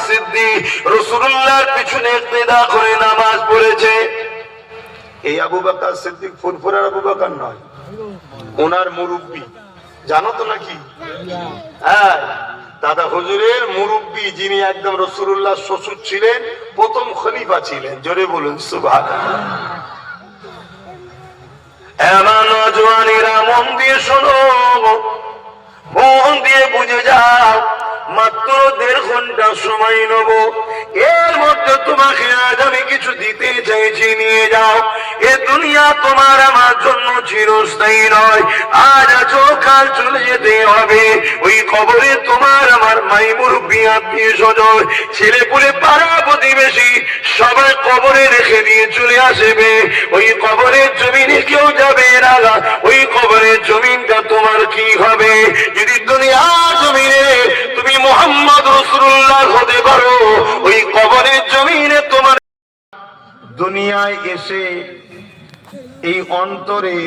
সিদ্দিক রাসূলুল্লাহর পিছনে ইক্তেদা করে নামাজ পড়েছে। এই আবু বকর সিদ্দিক ফুরফুরার আবু বকর নয়, ওনার মুরব্বি, জানো তো নাকি? হ্যাঁ, দাদা হুজুরের মুরব্বি, যিনি একদম রাসূলুল্লাহ শ্বশুর ছিলেন, প্রথম খলিফা ছিলেন। জোরে বলুন সুবহানাল্লাহ। এমন নওজওয়ানেরা মন দিয়ে শোনো, মন দিয়ে বুঝে যাও, মাত্র 1.5 ঘন্টা সময় নেব, এর মধ্যে তোমাকে আজ আমি কিছু দিতে চাইছি, নিয়ে যাও। এ দুনিয়া তোমার আমার জন্য চিরস্থায়ী নয়, আজ আছো কাল চলে যেতে হবে। ওই কবরে তোমার আমার মাই মুরব্বি, আত্মীয় স্বজন, ছেলে পুলে, পাড়া প্রতিবেশী সবাই কবরে রেখে দিয়ে চলে আসবে। ওই কবরের জমিনে কেউ যাবে না, ওই কবরের জমিনটা তোমার কি হবে? যদি দুনিয়া জমিনে তুমি মুহাম্মদ রাসূলুল্লাহ হতে পারো, ওই কবরের জমিনে তোমার দুনিয়ায় এসে এই অন্তরে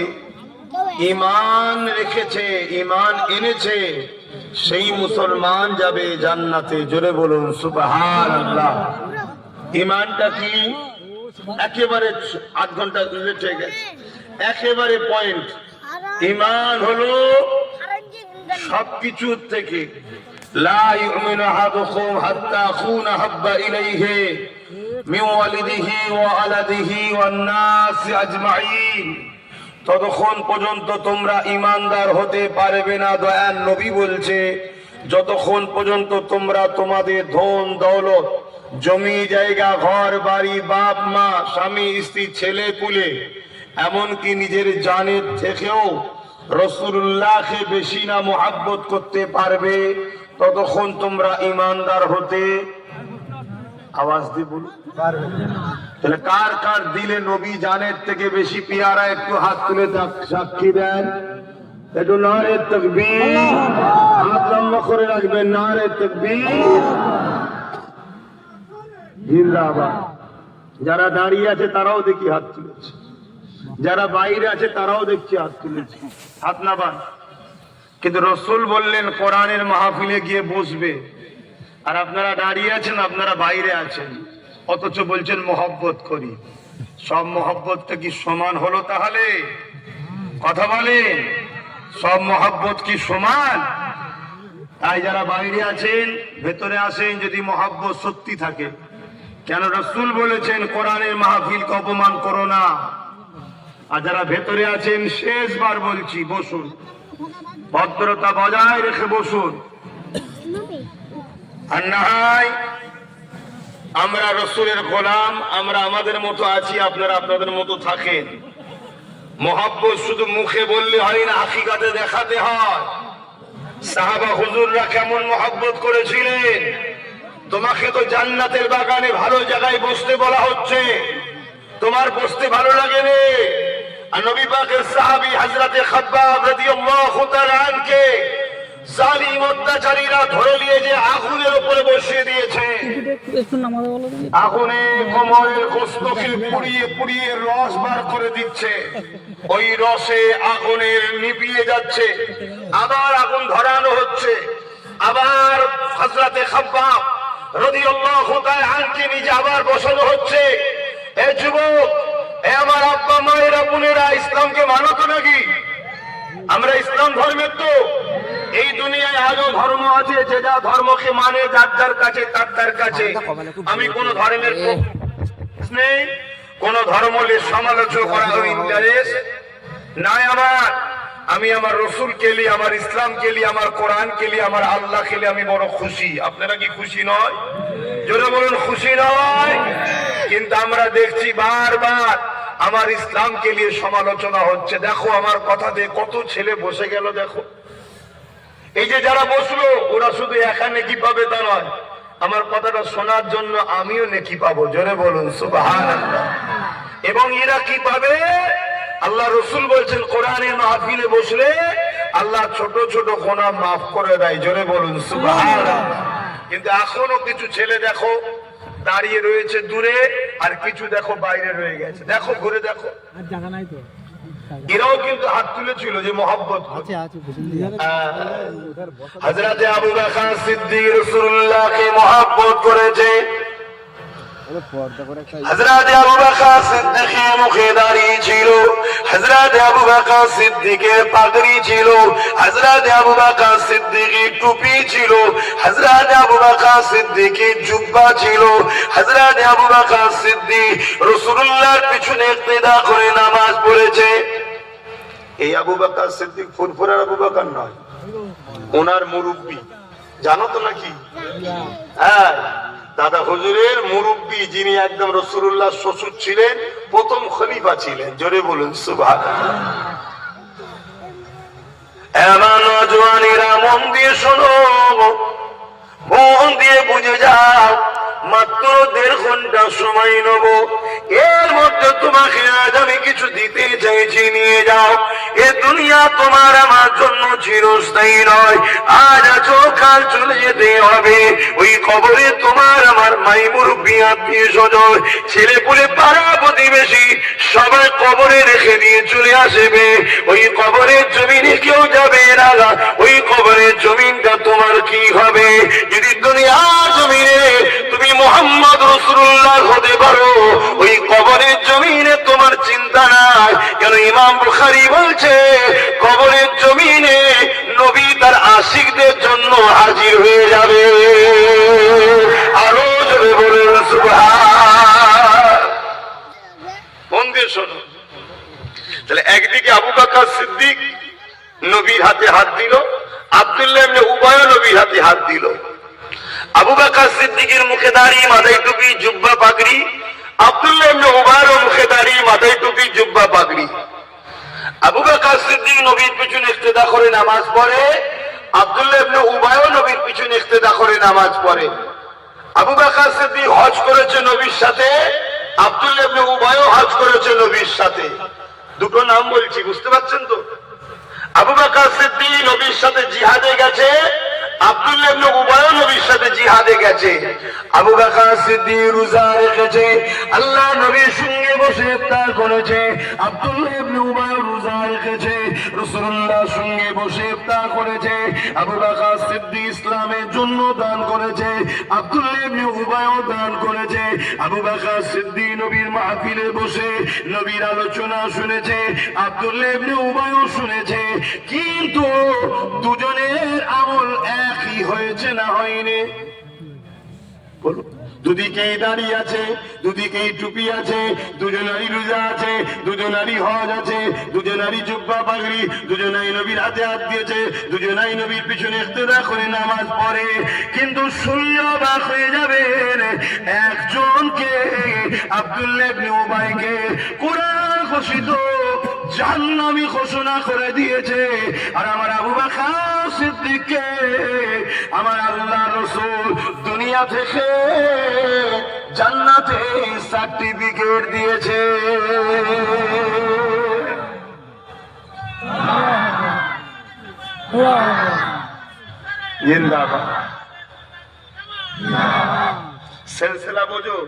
ঈমান রেখেছে, ঈমান এনেছে, সেই মুসলমান যাবে জান্নাতে। জোরে বলুন সুবহানাল্লাহ। ঈমানটা কি? একেবারে 8 ঘন্টা লেট হয়ে গেছে, একেবারে পয়েন্ট। ঈমান হলো সবকিছু থেকে লা ইউমিনু আহাদুকুম হাত্তা আকুনা হাব্বা ইলাইহি মিন ওয়ালিদিহি ওয়া আলাদিহি ওয়ান নাস আজমাইন। ততক্ষণ পর্যন্ত তোমরা ঈমানদার হতে পারবে না, দয়ার নবী বলছে, যতক্ষণ পর্যন্ত তোমরা তোমাদের ধন দৌলত, জমি জায়গা, ঘর বাড়ি, বাপ মা, স্বামী স্ত্রী, ছেলে পুলে, এমনকি নিজের জানের থেকেও রাসূলুল্লাহকে বেশি না মুহাব্বত করতে পারবে, ততক্ষণ তোমরা ঈমানদার হতে, আওয়াজ দিয়ে বলুন, পারবে না। তাহলে কার কার দিলে নবী জানের থেকে বেশি পিয়ারা? একটু হাত তুলে সাক্ষী দেন। একটু নারে তাকবীর, হাত লম্বা করে রাখবেন, নারে তাকবীর, জিন্দাবাদ। যারা দাঁড়িয়ে আছে তারাও দেখি হাত তুলেছে, যারা বাইরে আছে তারাও দেখছি হাত তুলেছে, হাত নাবান। কিন্তু রাসূল বললেন কোরআনের মাহফিলে গিয়ে বসবে, আর আপনারা দাঁড়িয়ে আছেন, আপনারা বাইরে আছেন, অথচ বলছেন মহব্বত করি। সব মহব্বতটা কি সমান হলো? তাহলে কথা বলেন, সব মহব্বত কি সমান? তাই যারা বাইরে আছেন ভেতরে আসেন, যদি মহব্বত সত্যি থাকে। কেন রাসূল বলেছেন কোরআনের মাহফিলকে অপমান করো না। আর যারা ভেতরে আছেন, শেষবার বলছি, বসুন, ভদ্রতা বজায় রেখে বসুন। আর না হয় আমরা রাসূলের গোলাম, আমরা আমাদের মতো আছি, আপনারা আপনাদের মতো থাকেন। মহব্বত শুধু মুখে বললে হয় না, হাকিকাতে দেখাতে হয়। সাহাবা হুজুররা কেমন মহব্বত করেছিলেন। তোমাকে তো জান্নাতের বাগানে ভালো জায়গায় বসতে বলা হচ্ছে, তোমার বসতে ভালো লাগে রে? আর নবী পাকের সাহাবী হযরতে খাব্বাব রাদিয়াল্লাহু তাআলা আনকে জালিম অত্যাচারীরা ধরে নিয়ে যে আগুনের উপরে বসিয়ে দিয়েছে, আগুনে কোমরের গোশতকে পুড়িয়ে পুড়িয়ে রস বার করে দিচ্ছে, ওই রসে আগুনের নিভিয়ে যাচ্ছে, আবার আগুন ধরানো হচ্ছে, আবার হযরতে খাব্বাব রাদিয়াল্লাহু তাআলা আনকে নিজে আবার বসানো হচ্ছে। এ যুবক, এ আমার আব্বা মায়েরা বোনেরা, ইসলামকে মানো তো নাকি? আমরা ইসলাম ধর্মের তো। এই দুনিয়ায় আজও ধর্ম আছে, যে যা ধর্মকে মানে, যার যার কাছে তার তার কাছে। আমি কোন ধর্মের নেই, কোন ধর্ম নিয়ে সমালোচনা করা ইন্টারেস্ট নাই আমার। আমি আমার রসুলকে নিয়ে, আমার ইসলামকে নিয়ে, আমার কোরআনকে নিয়ে, আমার আল্লাহকে নিয়ে আমি বড় খুশি। আপনারা কি খুশি নয়? জোরে বলুন, খুশি নয়? কিন্তু আমরা দেখছি বারবার আমার ইসলামকে নিয়ে সমালোচনা হচ্ছে। দেখো আমার কথাতে কত ছেলে বসে গেল, দেখো। এই যে যারা বসলো, ওরা শুধু একা নেকি পাবে তা নয়, আমার কথাটা শোনার জন্য আমিও নেকি পাবো। জোরে বলুন সুবহানাল্লাহ। এবং এরা কি পাবে? আল্লাহ রসুল বলছেন কোরআনের মাহফিলে বসলে আল্লাহ ছোট ছোট গুনাহ মাফ করে দেয়। জোরে বলুন সুবহানাল্লাহ। কিন্তু এখনো কিছু ছেলে দেখো দাঁড়িয়ে রয়েছে দূরে, আর কিছু দেখো বাইরে রয়ে গেছে। দেখো, ঘুরে দেখো, এরাও কিন্তু হাত তুলেছিল যে মহব্বত। হযরতে আবু বকর সিদ্দিক রাসূলুল্লাহকে মহব্বত করেছে। হযরতে আবু বকর সিদ্দিকের মুখে দাড়ি ছিল, হযরতে আবু বকর সিদ্দিকের পাগড়ি ছিল, হযরতে আবু বকর সিদ্দিকের টুপি ছিল, হযরতে আবু বকর সিদ্দিকের জুব্বা ছিল। হযরতে আবু বকর সিদ্দিক রাসূলুল্লাহর পিছনে ইক্তেদা করে নামাজ পড়েছে। এই আবু বকর সিদ্দিক ফুরফুরার আবু বকর নয়, ওনার মুরব্বি, জানো তো নাকি? হ্যাঁ, দাদা হুজুরের মুরব্বি, যিনি একদম রাসূলুল্লাহ শ্বশুর ছিলেন, প্রথম খলিফা ছিলেন। জোরে বলুন সুবহানাল্লাহ। এমন নওজওয়ানেরা মন দিয়ে শোনো, মন দিয়ে বুঝে যাও, মাত্র 1.5 ঘন্টা সময় নেব, এর মধ্যে তোমাকে আজ আমি কিছু দিতে চাইছি, নিয়ে যাও। এ দুনিয়া তোমার আমার জন্য চিরস্থায়ী নয়, আজ আছো কাল চলে যেতে হবে। ওই কবরে তোমার আমার মাই মুরব্বি, আত্মীয় স্বজন, ছেলে পুলে, পাড়া প্রতিবেশী সবাই কবরে রেখে দিয়ে চলে আসবে। ওই কবরের জমিনে কেউ যাবে না, ওই কবরের জমিনটা তোমার কি হবে? যদি দুনিয়ার জমিনে তুমি মুহাম্মদ রাসূলুল্লাহ হতে পারো, ওই কবরের জমিনে তোমার চিন্তা নাই। কেন ইমাম বুখারী বলছে, কবরের জমিনে নবী তার আশিকদের জন্য হাজির হয়ে যাবে। আরো জোরে বলুন সুবহান। মন দিয়ে শোনো। তাহলে একদিকে আবু বকর সিদ্দিক নবীর হাতে হাত দিল, আব্দুল্লাহ ইবনে উবাই নবীর হাতে হাত দিল। আবু বকর সিদ্দিকের মুখে দাড়ি, মাথায় টুপি, জুব্বা, পাগড়ি। আব্দুল্লাহ ইবনে উবাইর মুখে দাড়ি, মাথায় টুপি, জুব্বা, পাগড়ি। আবু বকর সিদ্দিক নবীর পিছনে ইক্তেদা করে নামাজ পড়ে, আব্দুল্লাহ ইবনে উবাইও নবীর পিছনে ইক্তেদা করে নামাজ পড়ে। আবু বকর সিদ্দিক হজ করেছে নবীর সাথে, আব্দুল্লাহ ইবনে উবাইও হজ করেছে নবীর সাথে। দুটো নাম বলছি, বুঝতে পারছেন তো? আবু বকর সিদ্দিক নবীর সাথে জিহাদে গেছে, আব্দুল্লাহ ইবনে উবাই নবীর সাথে জিহাদে গেছে। আবু বকর সিদ্দিক রোজা রেখেছে, আল্লাহ নবীর সঙ্গে বসে ইফতার করেছে। আব্দুল্লাহ ইবনে উবাই রোজা রেখেছে, রাসূলুল্লাহর সঙ্গে বসে ইফতার করেছে। আবু বকর সিদ্দিক ইসলামের জন্য দান করেছে, আব্দুল্লাহ ইবনে উবাইও দান করেছে। আবু বকর সিদ্দিক নবীর মাহফিলে বসে নবীর আলোচনা শুনেছে, আব্দুল্লাহ ইবনে উবাইও শুনেছে। কিন্তু দুজনের আমল একই হয়েছে না হয়নি? বলুন। দুদিকেই দাঁড়িয়ে আছে, দুদিকেই টুপি আছে, দুজনারই রোজা আছে, দুজনারই হজ আছে, দুজনারই জুব্বা পাগড়ি, দুজনাই নবীর হাতে হাত দিয়েছে, দুজনাই নবীর পিছনে ইক্তেদা করে নামাজ পড়ে। কিন্তু শূন্য অবাক হয়ে যাবেন, একজনকে আব্দুল্লাহ ইবনে উবাইকে কোরআন ঘোষিত জাহান্নামী ঘোষণা করে দিয়েছে, আর আমার আবু বকর সিদ্দিককে আমার আল্লাহ রাসূল দুনিয়া থেকে জান্নাতে সার্টিফিকেট দিয়েছে। জিন্দাবাদ। সিলসিলা বোঝো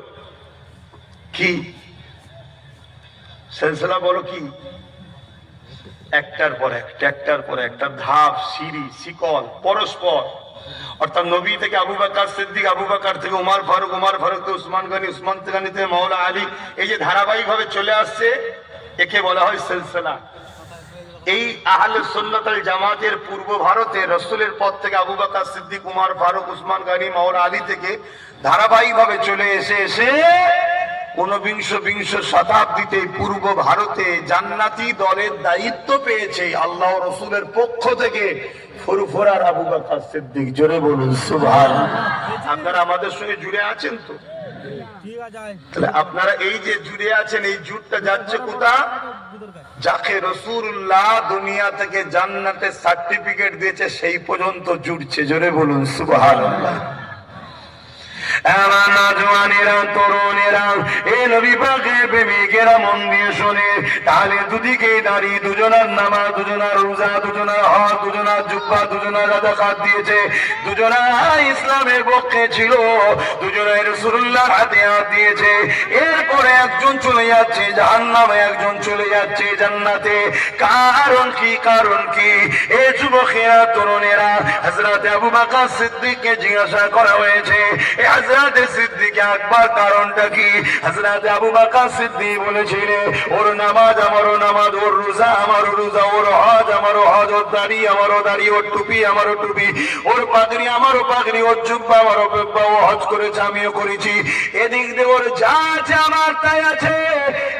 কি? সিলসিলা বলো কি? একটার পর একটা ধাপ, সিঁড়ি, শিকল, পরস্পর। অর্থাৎ নবী থেকে আবু বকর সিদ্দিক, আবু বকর থেকে উমর ফারুক, উমর ফারুক থেকে উসমান গনি, উসমান গনি থেকে মাওলা আলী, এই যে ধারাবাহিক ভাবে চলে আসছে, একে বলা হয় সিলসিলা। এই আহলে সুন্নাত ওয়াল জামাতের পূর্ব ভারতে রাসূলের পর থেকে আবু বকর সিদ্দিক, উমর ফারুক, উসমান গনি, মাওলা আলী থেকে ধারাবাহিক ভাবে চলে এসে 19 শতাব্দীতে পূর্ব ভারতে জান্নাতি দলের দায়িত্ব পেয়েছে আল্লাহ রাসূলের পক্ষ থেকে ফুরফুরার আবু বকর সিদ্দিক। জোরে বলুন সুবহানাল্লাহ। আপনারা আমাদের সঙ্গে জুড়ে আছেন তো? তাহলে আপনারা এই যে জুড়ে আছেন, এই জুটটা যাচ্ছে কোথা? যাকে রাসূলুল্লাহ দুনিয়া থেকে জান্নাতের সার্টিফিকেট দিয়েছে সেই পর্যন্ত জুড়ছে। জোরে বলুন সুবহানাল্লাহ। জওয়ানেরা, তরুণেরা, এ নবী পাকের প্রেমিকেরা মন দিয়ে শোনে। তাহলে দুদিকে দাঁড়িয়ে দুজনার নামাজ, দুজনার রোজা, দুজনার হজ, দুজনার জুব্বা, দুজনার যাকাত দিয়েছে, দুজনা ইসলামের পক্ষে ছিল, দুজনাই রাসূলুল্লাহর হাতে হাত দিয়েছে। এরপরে একজন চলে যাচ্ছে জাহান্নামে, একজন চলে যাচ্ছে জান্নাতে। কারণ কি? কারণ কি? এ যুবকেরা, তরুণেরা, হযরত আবু বকর সিদ্দিককে জিজ্ঞাসা করা হয়েছে, এ হযরত সিদ্দিক আকবর কারণটা কি? হযরত আবু বকর সিদ্দিক বলেছিলেন, ওর নামাজ আমারও নামাজ, ওর রোজা আমারও রোজা, ওর হজ আমারও হজ, ওর দাড়ি আমারও দাড়ি, ওর টুপি আমারও টুপি, ওর পাগড়ি আমারও পাগড়ি, ওর জুব্বা আমারও জুব্বা, ও হজ করেছে আমিও করেছি। এদিক দিয়ে ওর যা আছে আমার তাই আছে,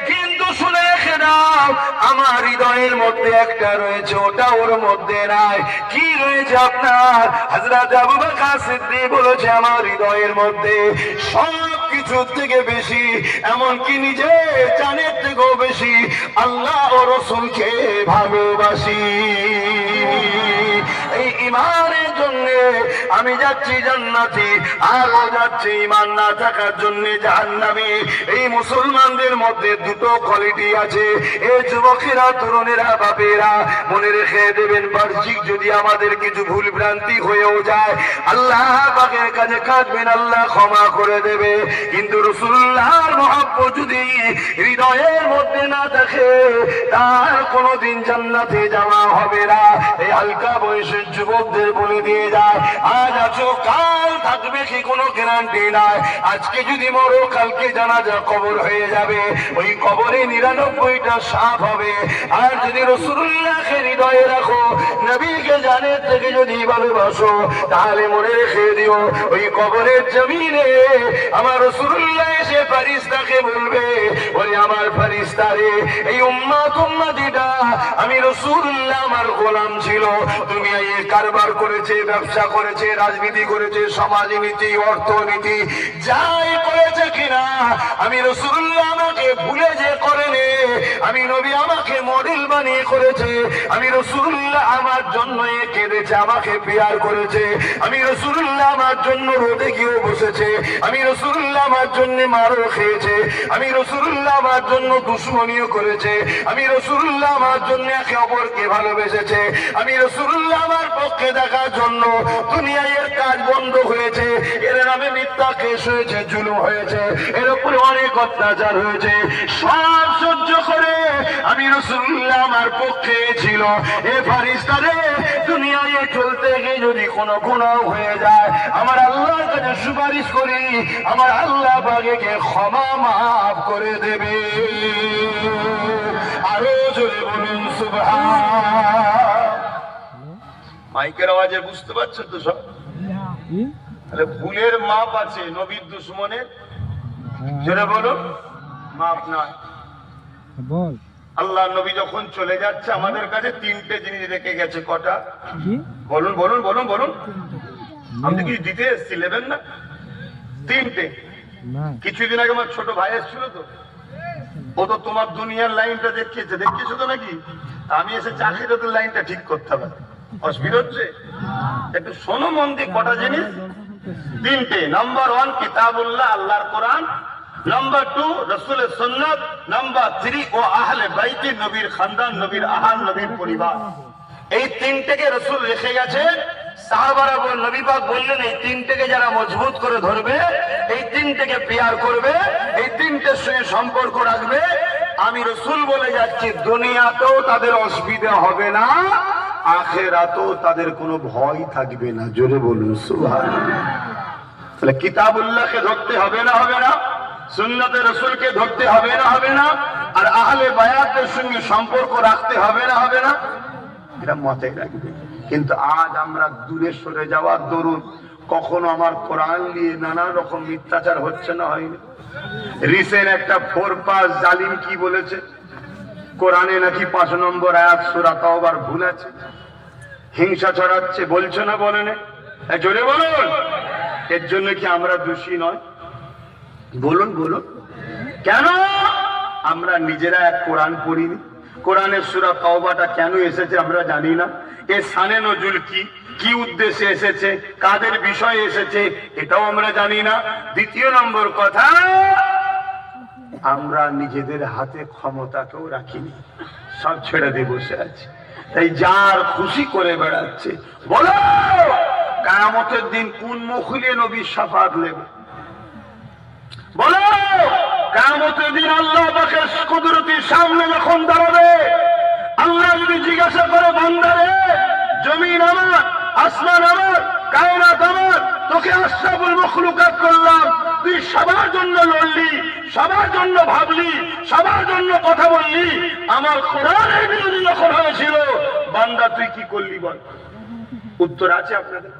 কিন্তু শুনে রেখে দাও, আমার হৃদয়ের মধ্যে একটা রয়েছে, ওটা ওর মধ্যে নাই। কি রয়েছে আপনার? হযরত আবু বকর সিদ্দিক বলেছে, আমার হৃদয়ের মধ্যে সব কিছুর থেকে বেশি, এমনকি নিজের জানের থেকেও বেশি আল্লাহ ও রাসূলকে ভালোবাসি। এই ঈমানের জন্য আমি যাচ্ছি জান্নাতে, আর ও যাচ্ছে ঈমান না থাকার জন্য জাহান্নামে। এই মুসলমানদের মধ্যে দুটো কোয়ালিটি আছে। এই যুবকেরা, তরুণেরা, বাপেরা, মনে রেখে দেবেন, বার্ষিক যদি আমাদের কিছু ভুল ভ্রান্তি হয়েও যায়, আল্লাহ পাকের কাছে কাঁদবেন, আল্লাহ ক্ষমা করে দেবে। কিন্তু রাসূলুল্লাহর মহব্বত যদি হৃদয়ের মধ্যে না থাকে, তার কোনোদিন জান্নাতে যাওয়া হবে না। এই হালকা বয়সের যুবকদের বলে দিয়ে যায়, আজ আছো কাল থাকবে কি কোনো গ্যারান্টি নাই। আজকে যদি মরো, কালকে জানাজা কবর হয়ে যাবে, ওই কবরে 99টা সাপ হবে। আর যদি রাসূলুল্লাহকে হৃদয়ে রাখো, নবীকে জানের থেকে যদি ভালোবাসো, তাহলে মনে রেখে দিও, ওই কবরের জমিনে আমার রাসূলুল্লাহ এসে ফেরেশতাকে বলবে, ওরে আমার ফেরেশতা রে, এই উম্মতিটা আমি রাসূলুল্লাহ আমার গোলাম ছিল, তুমি এই কারবার করেছে, ব্যবসা করেছে, রাজনীতি করেছে, সমাজনীতি, অর্থনীতি, যাই করেছে কিনা, আমি রাসূলুল্লাহ আমাকে ভুলে যে করেনি, আমি নবী আমাকে মডেল বানিয়ে করেছে, আমি রাসূলুল্লাহ আমার জন্য কেঁদেছে, আমাকে পেয়ার করেছে, আমি রাসূলুল্লাহ আমার জন্য রোদে গিয়ে বসেছে, আমি রাসূলুল্লাহ আমার জন্য মারও খেয়েছে, আমি রাসূলুল্লাহ আমার জন্য দুশমনিও করেছে, আমি রাসূলুল্লাহ আমার জন্য একে অপরকে ভালোবেসেছে, আমি রাসূলুল্লাহ আমার পক্ষে দেখার জন্য দুনিয়ায় কাজ বন্ধ হয়েছে, এর নামে মিথ্যা কেস হয়েছে, জুলুম হয়েছে, এর উপরে অনেক অত্যাচার হয়েছে, সব সহ্য করে আমি রাসূলুল্লাহ আমার পক্ষে ছিল। এ ফেরেশতারে, দুনিয়ায় চলতে গিয়ে যদি কোনো গুনাহ হয়ে যায়, আমার আল্লাহর কাছে সুপারিশ করি, আমার আল্লাহ পাকেকে ক্ষমা মাফ করে দেবে। আরো জোরে বলুন সুবহান। মাইকের আওয়াজে বুঝতে পারছেন তো সব? তাহলে ভুলের মাপ আছে, নবীর দুশমনের জোরে বলুন মাপ নাই। বল। আল্লাহ নবী যখন চলে যাচ্ছে, আমাদের কাছে তিনটে জিনিস রেখে গেছে। কটা? বলুন বলুন বলুন বলুন। আমি কি দিতে এসছি, নেবেন না? তিনটে। কিছুদিন আগে আমার ছোট ভাই এসেছিল, তো ও তো তোমার দুনিয়ার লাইনটা দেখিয়েছে, দেখিয়েছো তো নাকি? আমি এসে চাকরির লাইনটা ঠিক করতে হবে। অসুবিধা হচ্ছে? একটু শোনো মন দিয়ে কটা জিনিস। তিনটে। নাম্বার 1 কিতাবুল্লাহ, আল্লাহর কোরআন। নাম্বার 2 রাসূলের সুন্নাত। নাম্বার 3 ও আহলে বাইতে, নবীর খানদান, নবীর আহাল, নবীর পরিবার। এই তিনটেকে রাসূল রেখে গেছে। সাহাবারা বল, নবী পাক বললেন, এই তিনটেকে যারা মজবুত করে ধরবে, এই তিনটেকে পেয়ার করবে, এই তিনটের সঙ্গে সম্পর্ক রাখবে, আমি রাসূল বলে যাচ্ছি, দুনিয়াতেও তাদের অসুবিধা হবে না, আখিরাতেও তাদের কোনো ভয় থাকবে না। জোরে বলুন সুবহানাল্লাহ। তাহলে কিতাবুল্লাহকে ধরতে হবে না, হবে না? সুন্নতে রাসূলকে ধরতে হবে না, হবে না? আর আহলে বায়াতের সঙ্গে সম্পর্ক রাখতে হবে না, হবে না? এটা মাথায় রাখবে। কিন্তু আজ আমরা দূরে সরে যাওয়ার দরুন কখনো আমার কোরআন নিয়ে নানা রকম মিথ্যাচার হচ্ছে না, হয়নি? রিসেন্ট একটা 4 জালিম কি বলেছে, কোরআনে নাকি 5 নম্বর আয়াত সূরা তাওবার ভুল আছে, হিংসা ছড়াচ্ছে, বলছে না, বলে না? জোরে বলুন। এর জন্য কি আমরা দোষী নয়? বলুন বলুন। কেন? আমরা নিজেরা এক কোরআন পড়িনি। কোরআনের সূরা তাওবাটা কেন এসেছে আমরা জানি না। এ শানে নজুল কি, কি উদ্দেশ্যে এসেছে, কাদের বিষয়ে এসেছে, এটাও আমরা জানি না। দ্বিতীয় নম্বর কথা, আমরা নিজেদের হাতে ক্ষমতাকেও রাখিনি, সব ছেড়ে দিয়ে বসে আছি। তাই যার খুশি করে বেড়াচ্ছে। বলো কিয়ামতের দিন কোন মুখ নিয়ে নবীর শাফাত নেবে? বলো কিয়ামতের দিন আল্লাহ পাকের কুদরতির সামনে যখন দাঁড়াবে, আল্লাহ যদি জিজ্ঞাসা করে বান্দারে, জমিন আমার, আসমান আমার, কায়নাত আমার, তোকে আশরাফুল মাখলুকাত করলাম, তুই সবার জন্য লড়লি, সবার জন্য ভাবলি, সবার জন্য কথা বললি, আমার কোরআনের বিরোধী যখন হয়েছিল, বান্দা তুই কি করলি বল? উত্তর আছে আপনাদের?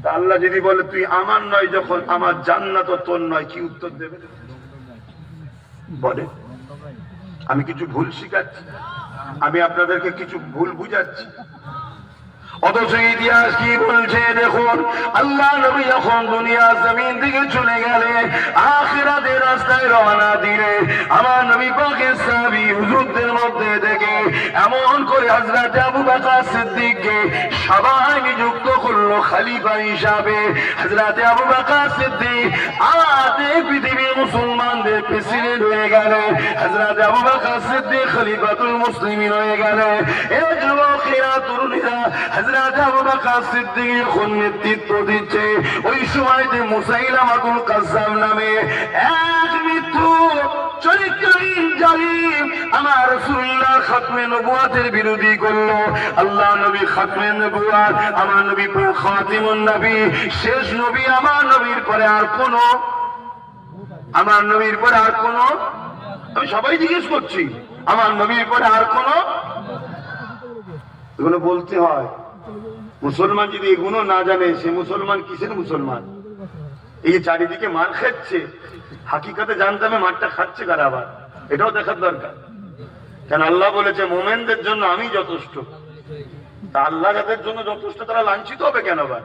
তা আল্লাহ যদি বলে তুই আমার নয়, যখন আমার জান্নাত তোর নয়, কি উত্তর দেবে? বলে আমি কিছু ভুল শিখাচ্ছি, আমি আপনাদেরকে কিছু ভুল বুঝাচ্ছি। অথচ ইতিহাস কি বলছে দেখুন, আল্লাহ নবী যখন দুনিয়া জমিন থেকে চলে গেলে, আখিরাতের রাস্তায় রওনা দিলে, আমার নবী পাকের সাহাবী হুজুরদের মধ্যে থেকে এমন করে হযরত আবু বকর সিদ্দিককে সবাই নিযুক্ত করলো খলিফা হিসাবে। হযরত আবু বকর সিদ্দিক আজকে পৃথিবীর মুসলমানদের প্রেসিডেন্ট হয়ে গেল, হযরত আবু বকর সিদ্দিক খলিফাতুল মুসলিমিন হয়ে গেল। এই যুবকেরা, তরুণীরা হযরত আবু বকর সিদ্দিক যখন নেতৃত্ব দিচ্ছে, ওই সময়তে মুসাইলামাতুল কাজ্জাব নামে এক মৃত্যু চরিত্রহীন জালিম আমার রাসূলুল্লাহ খাতমে নবুয়তের বিরোধী করলো। আল্লাহ নবী খাতমে নবুয়ত, আমার নবী খাতিমুন নবী, শেষ নবী, আমার নবীর পরে আর কোন, আমার নবীর পরে আর কোন, আমি সবাই জিজ্ঞেস করছি, আমার নবীর পরে আর কোন, এগুলো বলতে হয়। মুসলমান যদি এগুলো না জানে, সে মুসলমান কিসের মুসলমান? এই যে চারিদিকে মার খাচ্ছে, হাকিকাতে জানতে হবে মারটা খাচ্ছে কারা, আবার এটাও দেখার দরকার। কেন আল্লাহ বলেছে মোমেনদের জন্য আমি যথেষ্ট, তা আল্লাহ যাদের জন্য যথেষ্ট তারা লাঞ্ছিত হবে কেন? আবার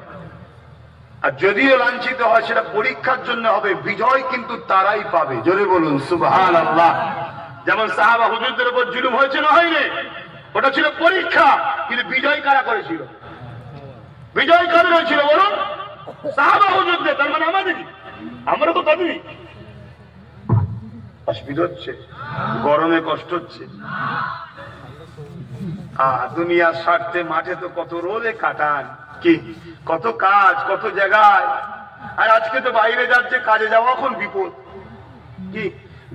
আর যদিও লাঞ্ছিত হয় সেটা পরীক্ষার জন্য হবে, বিজয় কিন্তু তারাই পাবে। জোরে বলুন সুবহানাল্লাহ। যেমন সাহাবা হুজুরদের উপর জুলুম হয়েছে না হয়নি, ওটা ছিল পরীক্ষা, কিন্তু বিজয় কারা করেছিল? বিজয় কাদের হয়েছিল বলুন? সাহাবা হুজুরদের। তার মানে আমাদেরই, আমরা তো তাদেরই। অসুবিধা হচ্ছে, গরমে কষ্ট হচ্ছে, দুনিয়ার স্বার্থে মাঠে তো কত রোদে কাটান, কি কত কাজ, কত জায়গায়। আর আজকে তো বাইরে যাচ্ছে, কাজে যাওয়া এখন বিপদ, কি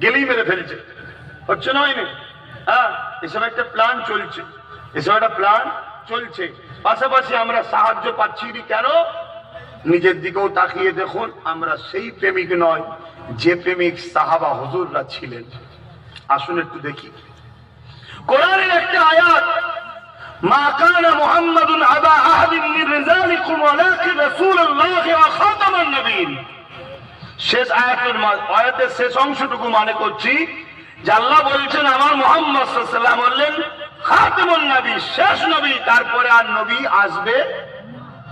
গেলেই মেরে ফেলছে, হচ্ছে না হয়নি? হ্যাঁ, এসব একটা প্ল্যান চলছে, এসব একটা প্ল্যান চলছে। পাশাপাশি আমরা সাহায্য পাচ্ছি কেন? নিজের দিকেও তাকিয়ে দেখুন, আমরা সেই প্রেমিক নয় যে প্রেমিক সাহাবা হুজুররা ছিলেন। আসুন একটু দেখি কোরআনের একটা আয়াত, মা কানা মুহাম্মাদুন আবা আহাদিন মিন রিজালিকুম ওয়ালাকিন রাসূলুল্লাহি ওয়া খাতামান নবিয়্যিন। শেষ আয়াতের শেষ অংশটুকু মানে করছি যে আল্লাহ বলছেন আমার মুহাম্মদ সাল্লাল্লাহু আলাইহি ওয়াসাল্লাম হলেন খাতামুন নবী, শেষ নবী, তারপরে আর নবী আসবে।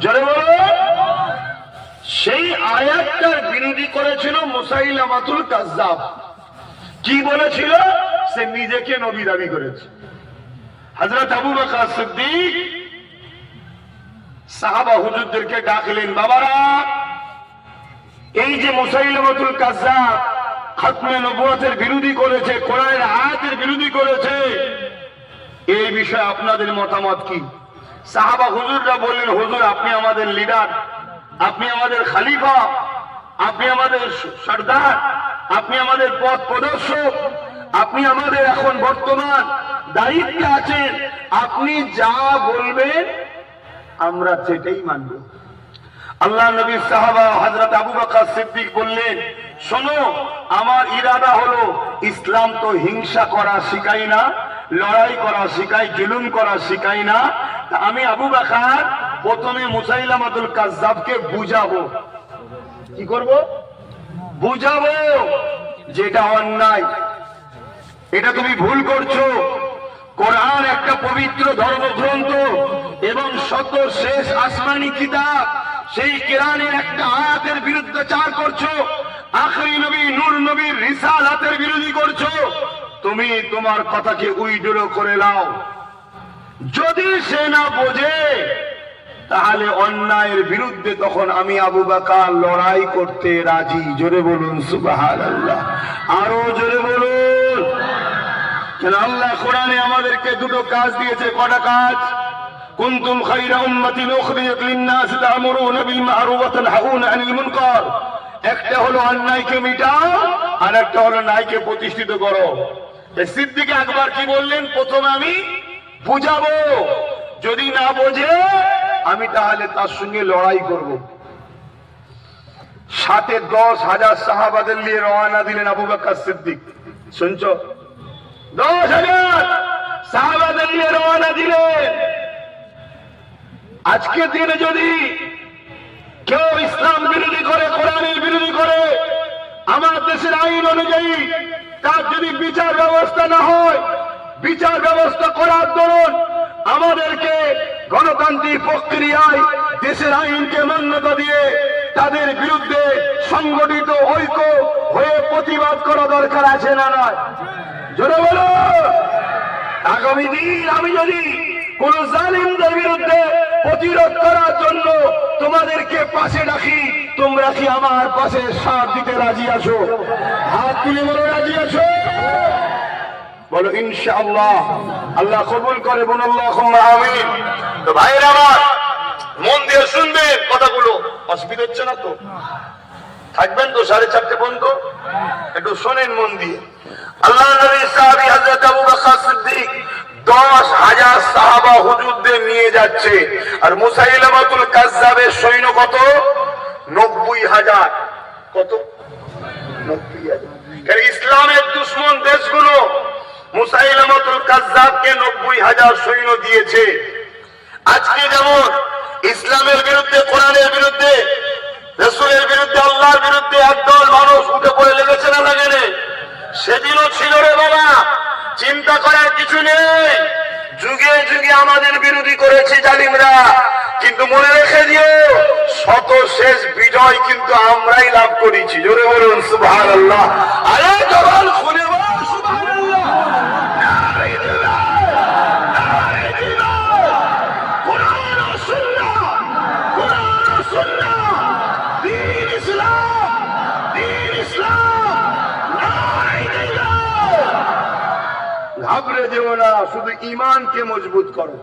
জোরে বলুন। সেই আয়াতটার বিরোধী করেছিল মুসাইলামাতুল কাজ্জাব। কি বলেছিল? সে নিজেকে নবী দাবি করেছে। হযরত আবু বকর সিদ্দিক সাহাবা হুজুরদেরকে ডাকলেন, বাবারা, এই যে মুসাইলামাতুল কাজ্জাব খাতমে নবুয়তের বিরোধী করেছে, কোরআনের আয়াতের বিরোধী করেছে, এই বিষয়ে আপনাদের মতামত কি? সাহাবা হুজুররা বললেন, হুজুর আপনি আমাদের লিডার, আপনি আমাদের খলিফা, আপনি আমাদের সরদার, আপনি আমাদের পথ প্রদর্শক, আপনি আমাদের এখন বর্তমান দায়িত্বে আছেন, আপনি যা বলবেন আমরা সেটাই মানব। আল্লাহ নবী সাহাবা হযরত আবু বকর সিদ্দিক বললেন, শোনো, আমার ইরাদা হলো ইসলাম তো হিংসা করা শিখাই না, লড়াই করা শিখাই, জুলুম করা শিখাই না। আমি আবু বকর প্রথমে মুসাইলামাতুল কাজ্জাবকে বুঝাবো। কি করব? বুঝাবো যেটা অন্যায়, এটা তুমি ভুল করছো। কোরআন একটা পবিত্র ধর্মগ্রন্থ এবং শত শেষ আসমানি কিতাব, সেই কোরআনের একটা আয়াতের বিরুদ্ধাচার করছো, আখরি নবী নূর নবীর রিসালাতের বিরোধী করছো। তুমি তোমার কথাকে উইড্র করে নাও, যদি সে না বোঝে তাহলে অন্যায়ের বিরুদ্ধে তখন আমি আবু বকর লড়াই করতে রাজি। জোরে বলুন সুবহানাল্লাহ, আরো জোরে বলুন। কেন আল্লাহ কোরআনে আমাদেরকে দুটো কাজ দিয়েছে। কটা কাজ? কুনতুম খায়রা উম্মাতিন উখরিজাত লিন-নাস তা'মুরুনা বিল মা'রুফ ওয়া তানহাউনা আনিল মুনকার। একটা হলো অন্যায়কে মিটাও, আর একটা হলো ন্যায়কে প্রতিষ্ঠিত করো। সিদ্দিক আকবর কি বললেন? প্রথমে আমি বুঝাবো, যদি না বোঝে আমি তাহলে তার সঙ্গে লড়াই করব। সাথে 10,000 সাহাবাদের নিয়ে রওনা দিলেন আবু বকর সিদ্দিক। শুনছো? 10,000 সাহাবাদের নিয়ে রওনা দিলেন। আজকের দিনে যদি কেউ ইসলাম বিরোধী করে, কোরআনের বিরোধী করে, আমার দেশের আইন অনুযায়ী তার যদি বিচার ব্যবস্থা না হয়, বিচার ব্যবস্থা করার দরুন আমাদেরকে গণতান্ত্রিক প্রক্রিয়ায় দেশের আইনকে মান্যতা দিয়ে তাদের বিরুদ্ধে সংগঠিত ঐক্য হয়ে প্রতিবাদ করা দরকার আছে না নয়? জোরে বলো। আগামী দিন আমি যদি কোন জালিমদের বিরুদ্ধে প্রতিরোধ করার জন্য তোমাদেরকে পাশে রাখি, তোমরা কি আমার পাশে সাথ দিতে রাজি আছো? হাত তুলে বলো রাজি আছো? বলো ইনশাআল্লাহ। আল্লাহ কবুল করে, বলো আল্লাহুম্মা আমিন। তো ভাইরা আমার, মন দিয়ে শুনবেন কথাগুলো, অসুবিধা হচ্ছে না তো? থাকবেন তো 4:30 পর্যন্ত? একটু শোনেন মন দিয়ে। আল্লাহ নবী সাহাবী হযরত আবু বকর সিদ্দিক 10,000 সাহাবা হুজুরদের নিয়ে যাচ্ছে, আর মুসাইলামাতুল কাজ্জাবের সৈন্য কত? 90,000। কত? 90,000। কারণ ইসলামের দুশমন দেশগুলো মুসাইলামাতুল কাজ্জাবকে 90,000 সৈন্য দিয়েছে। আজকে যেমন ইসলামের বিরুদ্ধে, কোরআনের বিরুদ্ধে, রাসূলের বিরুদ্ধে, আল্লাহর বিরুদ্ধে একদল মানুষ উঠে পড়ে লেগেছে না লাগেনে? সেদিনও ছিল রে বাবা, চিন্তা করার কিছু নেই। যুগে যুগে আমাদের বিরোধী করেছে জালিমরা, কিন্তু মনে রেখে দিও শত শেষ বিজয় কিন্তু আমরাই লাভ করেছি। জোরে বলুন সুবহানাল্লাহ। আরে জবান খুলে বল সুবহানাল্লাহ। কোরআন ও সুন্নাহ, কোরআন ও সুন্নাহ, দ্বীন ইসলাম, দ্বীন ইসলাম। ঘাবড়ে যেও না, শুধু ঈমানকে মজবুত করো।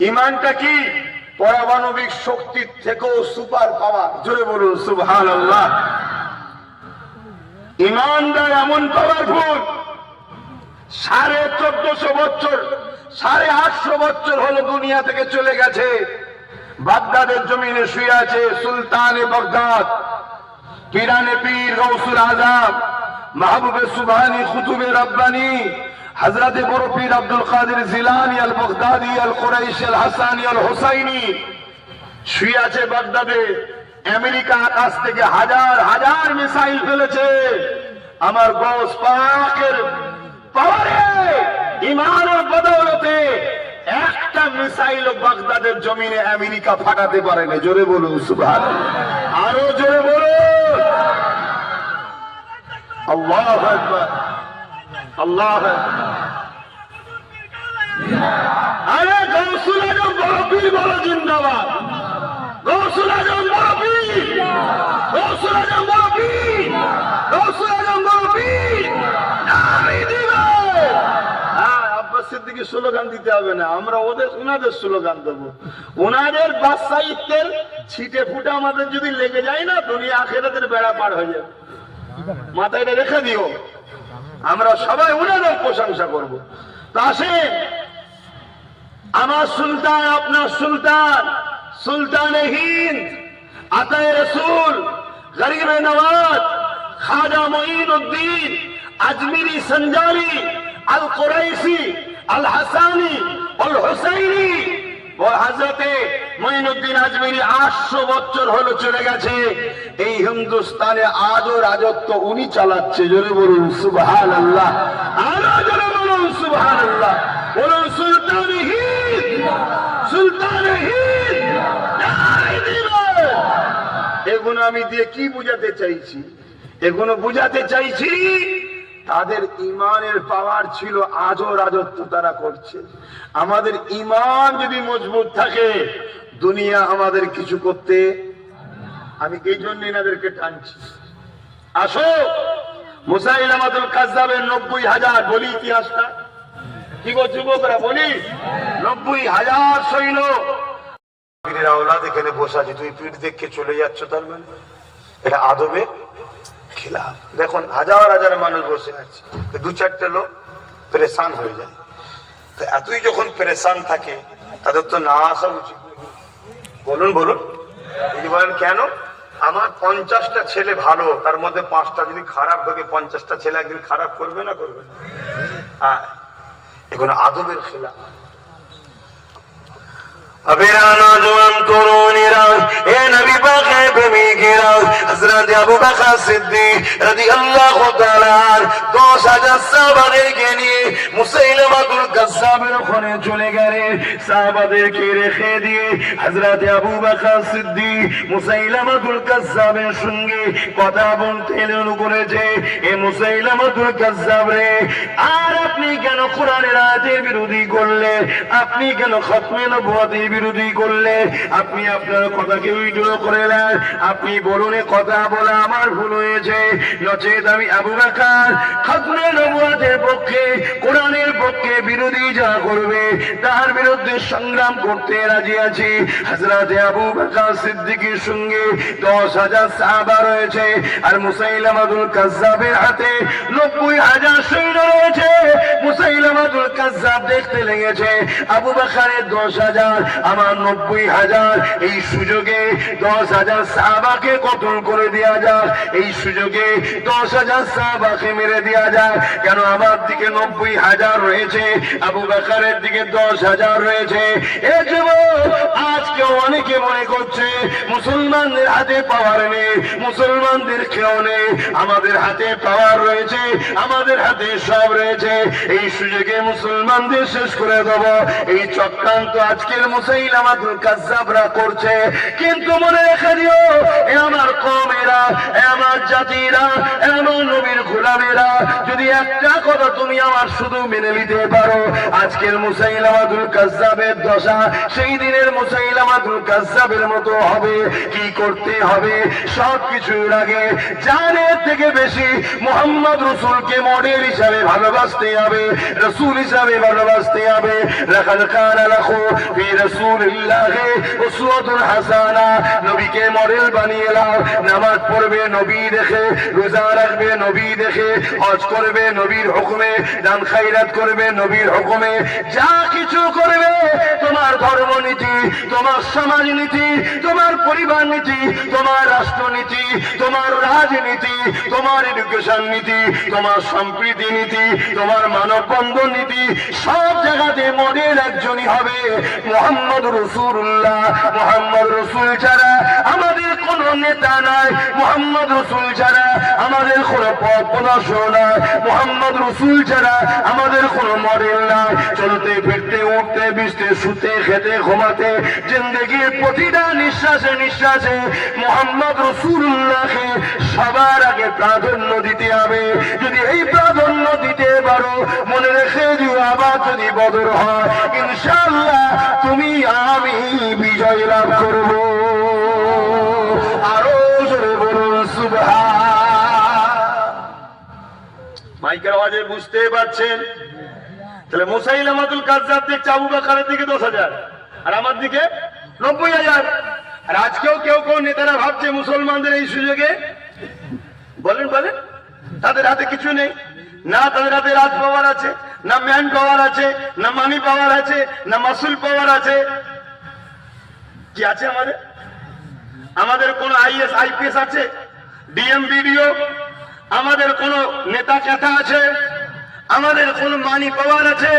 ঈমানটা কি? পারমাণবিক শক্তির থেকেও সুপার পাওয়ার। জোরে বলুন সুবহানাল্লাহ। ঈমানটা এমন পাওয়ারফুল, 1450 বছর, 850 বছর হলো দুনিয়া থেকে চলে গেছে। বাগদাদের জমিনে শুয়ে আছে সুলতানে বাগদাদ, পীরানে পীর গৌসুল আজম, মাহবুবে সুবহানি, কুতুবে রব্বানি, হযরতে বড় পীর আব্দুল কাদের জিলানী আল বাগদাদি আল কুরাইশি আল হাসানি আল হুসাইনি শুয়ে আছে বাগদাদে। আমেরিকা আকাশ থেকে হাজার হাজার মিসাইল ফেলেছে, আমার গৌস পাকের পাওয়ারে, ঈমানের বদৌলতে একটা মিসাইল বাগদাদের জমিনে আমেরিকা ফাটাতে পারেনি। জোরে বলুন সুবহানাল্লাহ, আরো জোরে বলুন আল্লাহু আকবার, আল্লাহু আকবার। আরে গৌসুল আজম বড় পীর বড় জিন্দাবাদ, গৌসুল আজম বড় পীর, গৌসুল আজম বড় পীর, গৌসুল আজম বড় পীর। নামই দিবে। হ্যাঁ, আব্বাস সিদ্দিকী স্লোগান দিতে হবে না, আমরা ওনাদের স্লোগান দেবো। ওনাদের বাদশাহিত্বের ছিটে ফুটে আমাদের যদি লেগে যায় না, দুনিয়া আখিরাতের বেড়া পার হয়ে যাবে। মাথায় এটা রেখে দিও, আমরা সবাই ওনাদের প্রশংসা করব। তা আসেন, আমার সুলতান, আপনার সুলতান, সুলতানে হিন্দ, আতায়ে রসুল, গরিবে নওয়াজ, খাজা মঈনুদ্দিন আজমিরি সঞ্জালি আল কুরাইশি আল হাসানি আল হুসাইনি ও হযরতে মঈনুদ্দিন আজমিরি 800 বছর হলো চলে গেছে। এই হিন্দুস্তানে আজও রাজত্ব উনি চালাচ্ছে। জোরে বলুন সুবহানাল্লাহ, আরো জোরে বলুন সুবহানাল্লাহ। বলুন সুলতানে হিন্দ, সুলতানে হিন্দ। এগুলো আমি দিয়ে কি বুঝাতে চাইছি? এগুলো বুঝাতে চাইছি তাদের ইমানের পাওয়ার ছিল, আজও রাজত্ব তারা করছে। আমাদের ইমান যদি মজবুত থাকে, দুনিয়া আমাদের কিছু করতে, আমি এই জন্য এনাদেরকে টানছি। আসো, মুসাইলামাতুল কাজ্জাবের 90,000, বলি ইতিহাসটা, কি গো যুবকরা বলি, 90,000 সৈন্য পীরের আওলাদ এখানে বসে আছে, তুই পীর দেখে চলে যাচ্ছ, তার মানে এটা আদবে খিলাফ। দেখুন হাজার হাজার মানুষ বসে আছে, দু চারটে লোক পেরেশান হয়ে যায়। তো এতই যখন পেরেশান থাকে, তাদের তো না আসা উচিত। বলুন বলুন, বলেন কেন? আমার 50টা ছেলে ভালো, তার মধ্যে 5টা যদি খারাপ থাকে, 50টা ছেলে একদিন খারাপ করবে না, করবে না? হ্যাঁ, এখন আদবের খেলা। अबेरा नौजवान तरुणीरा ए नबी पाक है प्रेमिकेरा हजरत अबू बकर सिद्दीक রাদিয়াল্লাহু তাআলা 10,000 সাহাবাদেরকে নিয়ে মুসাইলামাতুল কাজ্জাবের ওখানে চলে গেলেন। সাহাবাদেরকে রেখে দিয়ে হযরত আবু বকর সিদ্দীক মুসাইলামাতুল কাজ্জাবের সঙ্গে কথা বলতে শুরু করেছে। এ মুসাইলামাতুল কাজ্জাব রে, আর আপনি কেন কোরআনের আয়াতের বিরোধী করলেন? আপনি কেন খতমে নবুয়তের বিরোধী করলে? আপনি আপনার কথাকে উইথড্র করে নেন। আপনি বলুন কথা বলা আমার ভুল হয়েছে, নচেত আমি আবু বকর খতমে নবুয়তের পক্ষে, কোরআনের পক্ষে বিরোধী যা করবে তার বিরুদ্ধে সংগ্রাম করতে রাজি আছি। হযরত আবু বকর সিদ্দিকের সঙ্গে 10,000 সাহাবা রয়েছে, আর মুসাইলামাতুল কাজ্জাবের হাতে 90,000 সৈন্য রয়েছে। মুসাইলামাতুল কাজ্জাব দেখতে লেগেছে আবু বকরের 10,000, আমার 90,000, এই সুযোগে 10,000 সাহাবাকে কতল করে দেওয়া যাক, এই সুযোগে 10,000 সাহাবাকে মেরে দেওয়া যাক। কেন আমার দিকে 90,000 রয়েছে, আবু বকরের দিকে 10,000 রয়েছে। এ যুবক, আজকে অনেকে মনে করছে মুসলমানদের হাতে পাওয়ার নেই, মুসলমানদের কেউ নেই, আমাদের হাতে পাওয়ার রয়েছে, আমাদের হাতে সব রয়েছে, এই সুযোগে মুসলমানদের শেষ করে দেব, এই চক্রান্ত আজকের মুসাইলামাতুল কাজ্জাবরা করছে। কিন্তু মনে রেখে দিও, এ আমার কওমেরা, এ আমার জাতিরা, এ আমার নবীর গোলামেরা, যদি একটা কথা তুমি আমার শুধু মেনে নিতে পারো, আজকের মুসাইলামাতুল কাজ্জাবের দশা সেই দিনের মুসাইলামাতুল কাজ্জাবের মতো হবে। কি করতে হবে? সবকিছুর আগে জানের থেকে বেশি মুহাম্মদ রাসূলকে মডেল হিসাবে ভালোবাসতে হবে, রাসূল হিসাবে ভালোবাসতে হবে। লাকাদ কানা লাকুম ফি রাসূলিল্লাহি উসওয়াতুন হাসানা, নবীকে মডেল বানিয়ে নাও। নামাজ পড়বে নবী দেখে, রোজা রাখবে নবী দেখে, হজ করবে নবীর হুকুমে, দান খায়রাত করবে নবীর হুকুমে, যা কিছু করবে তোমার ধর্মনীতি, তোমার সমাজনীতি, তোমার পরিবার নীতি, তোমার রাষ্ট্রনীতি, তোমার রাজনীতি, তোমার এডুকেশন নীতি, তোমার সম্প্রীতি নীতি, তোমার মানববন্ধন নীতি, সব জায়গাতে মডেল একজনই হবে, মুহাম্মদ রাসূলুল্লাহ। মুহাম্মদ রাসূল ছাড়া আমাদের কোন নেতা নাই, মুহাম্মদ রাসূল ছাড়া আমাদের কোন পথ প্রদর্শক নাই, মুহাম্মদ রাসূল ছাড়া আমাদের কোন মডেল নাই। চলতে ফিরতে, উঠতে বসতে, শুতে খেতে ঘুমাতে, জিন্দেগির প্রতিটা নিঃশ্বাসে নিঃশ্বাসে মুহাম্মদ রাসূলুল্লাহকে সবার আগে প্রাধান্য দিতে হবে। যদি এই প্রাধান্য দিতে পারো, মনে রেখে দিও, আবার যদি বদর হয়, ইনশাআল্লাহ তুমি আমি বিজয় লাভ করব। আরো জোরে বলুন সুবহান। মাইকের আওয়াজে বুঝতে পারছেন? তাহলে মুসাইলামাতুল কাজ্জাব দেখছে আবু বকরের দিকে 10,000, আর আমার দিকে 90,000। আর আজকেও কেউ কেউ নেতারা ভাবছে মুসলমানদের এই সুযোগে, বলেন বলেন, তাদের হাতে কিছু নেই না, তাদের হাতে রাজ পাওয়ার আছে না, ম্যান পাওয়ার আছে না, মানি পাওয়ার আছে না, মাসুল পাওয়ার আছে। কি আছে আমাদের? আমাদের কোন আইএস আইপিএস আছে, ডিএম বিডিও, আমাদের কোন নেতা কেতা আছে, আমাদের কোন মানি পাওয়ার আছে?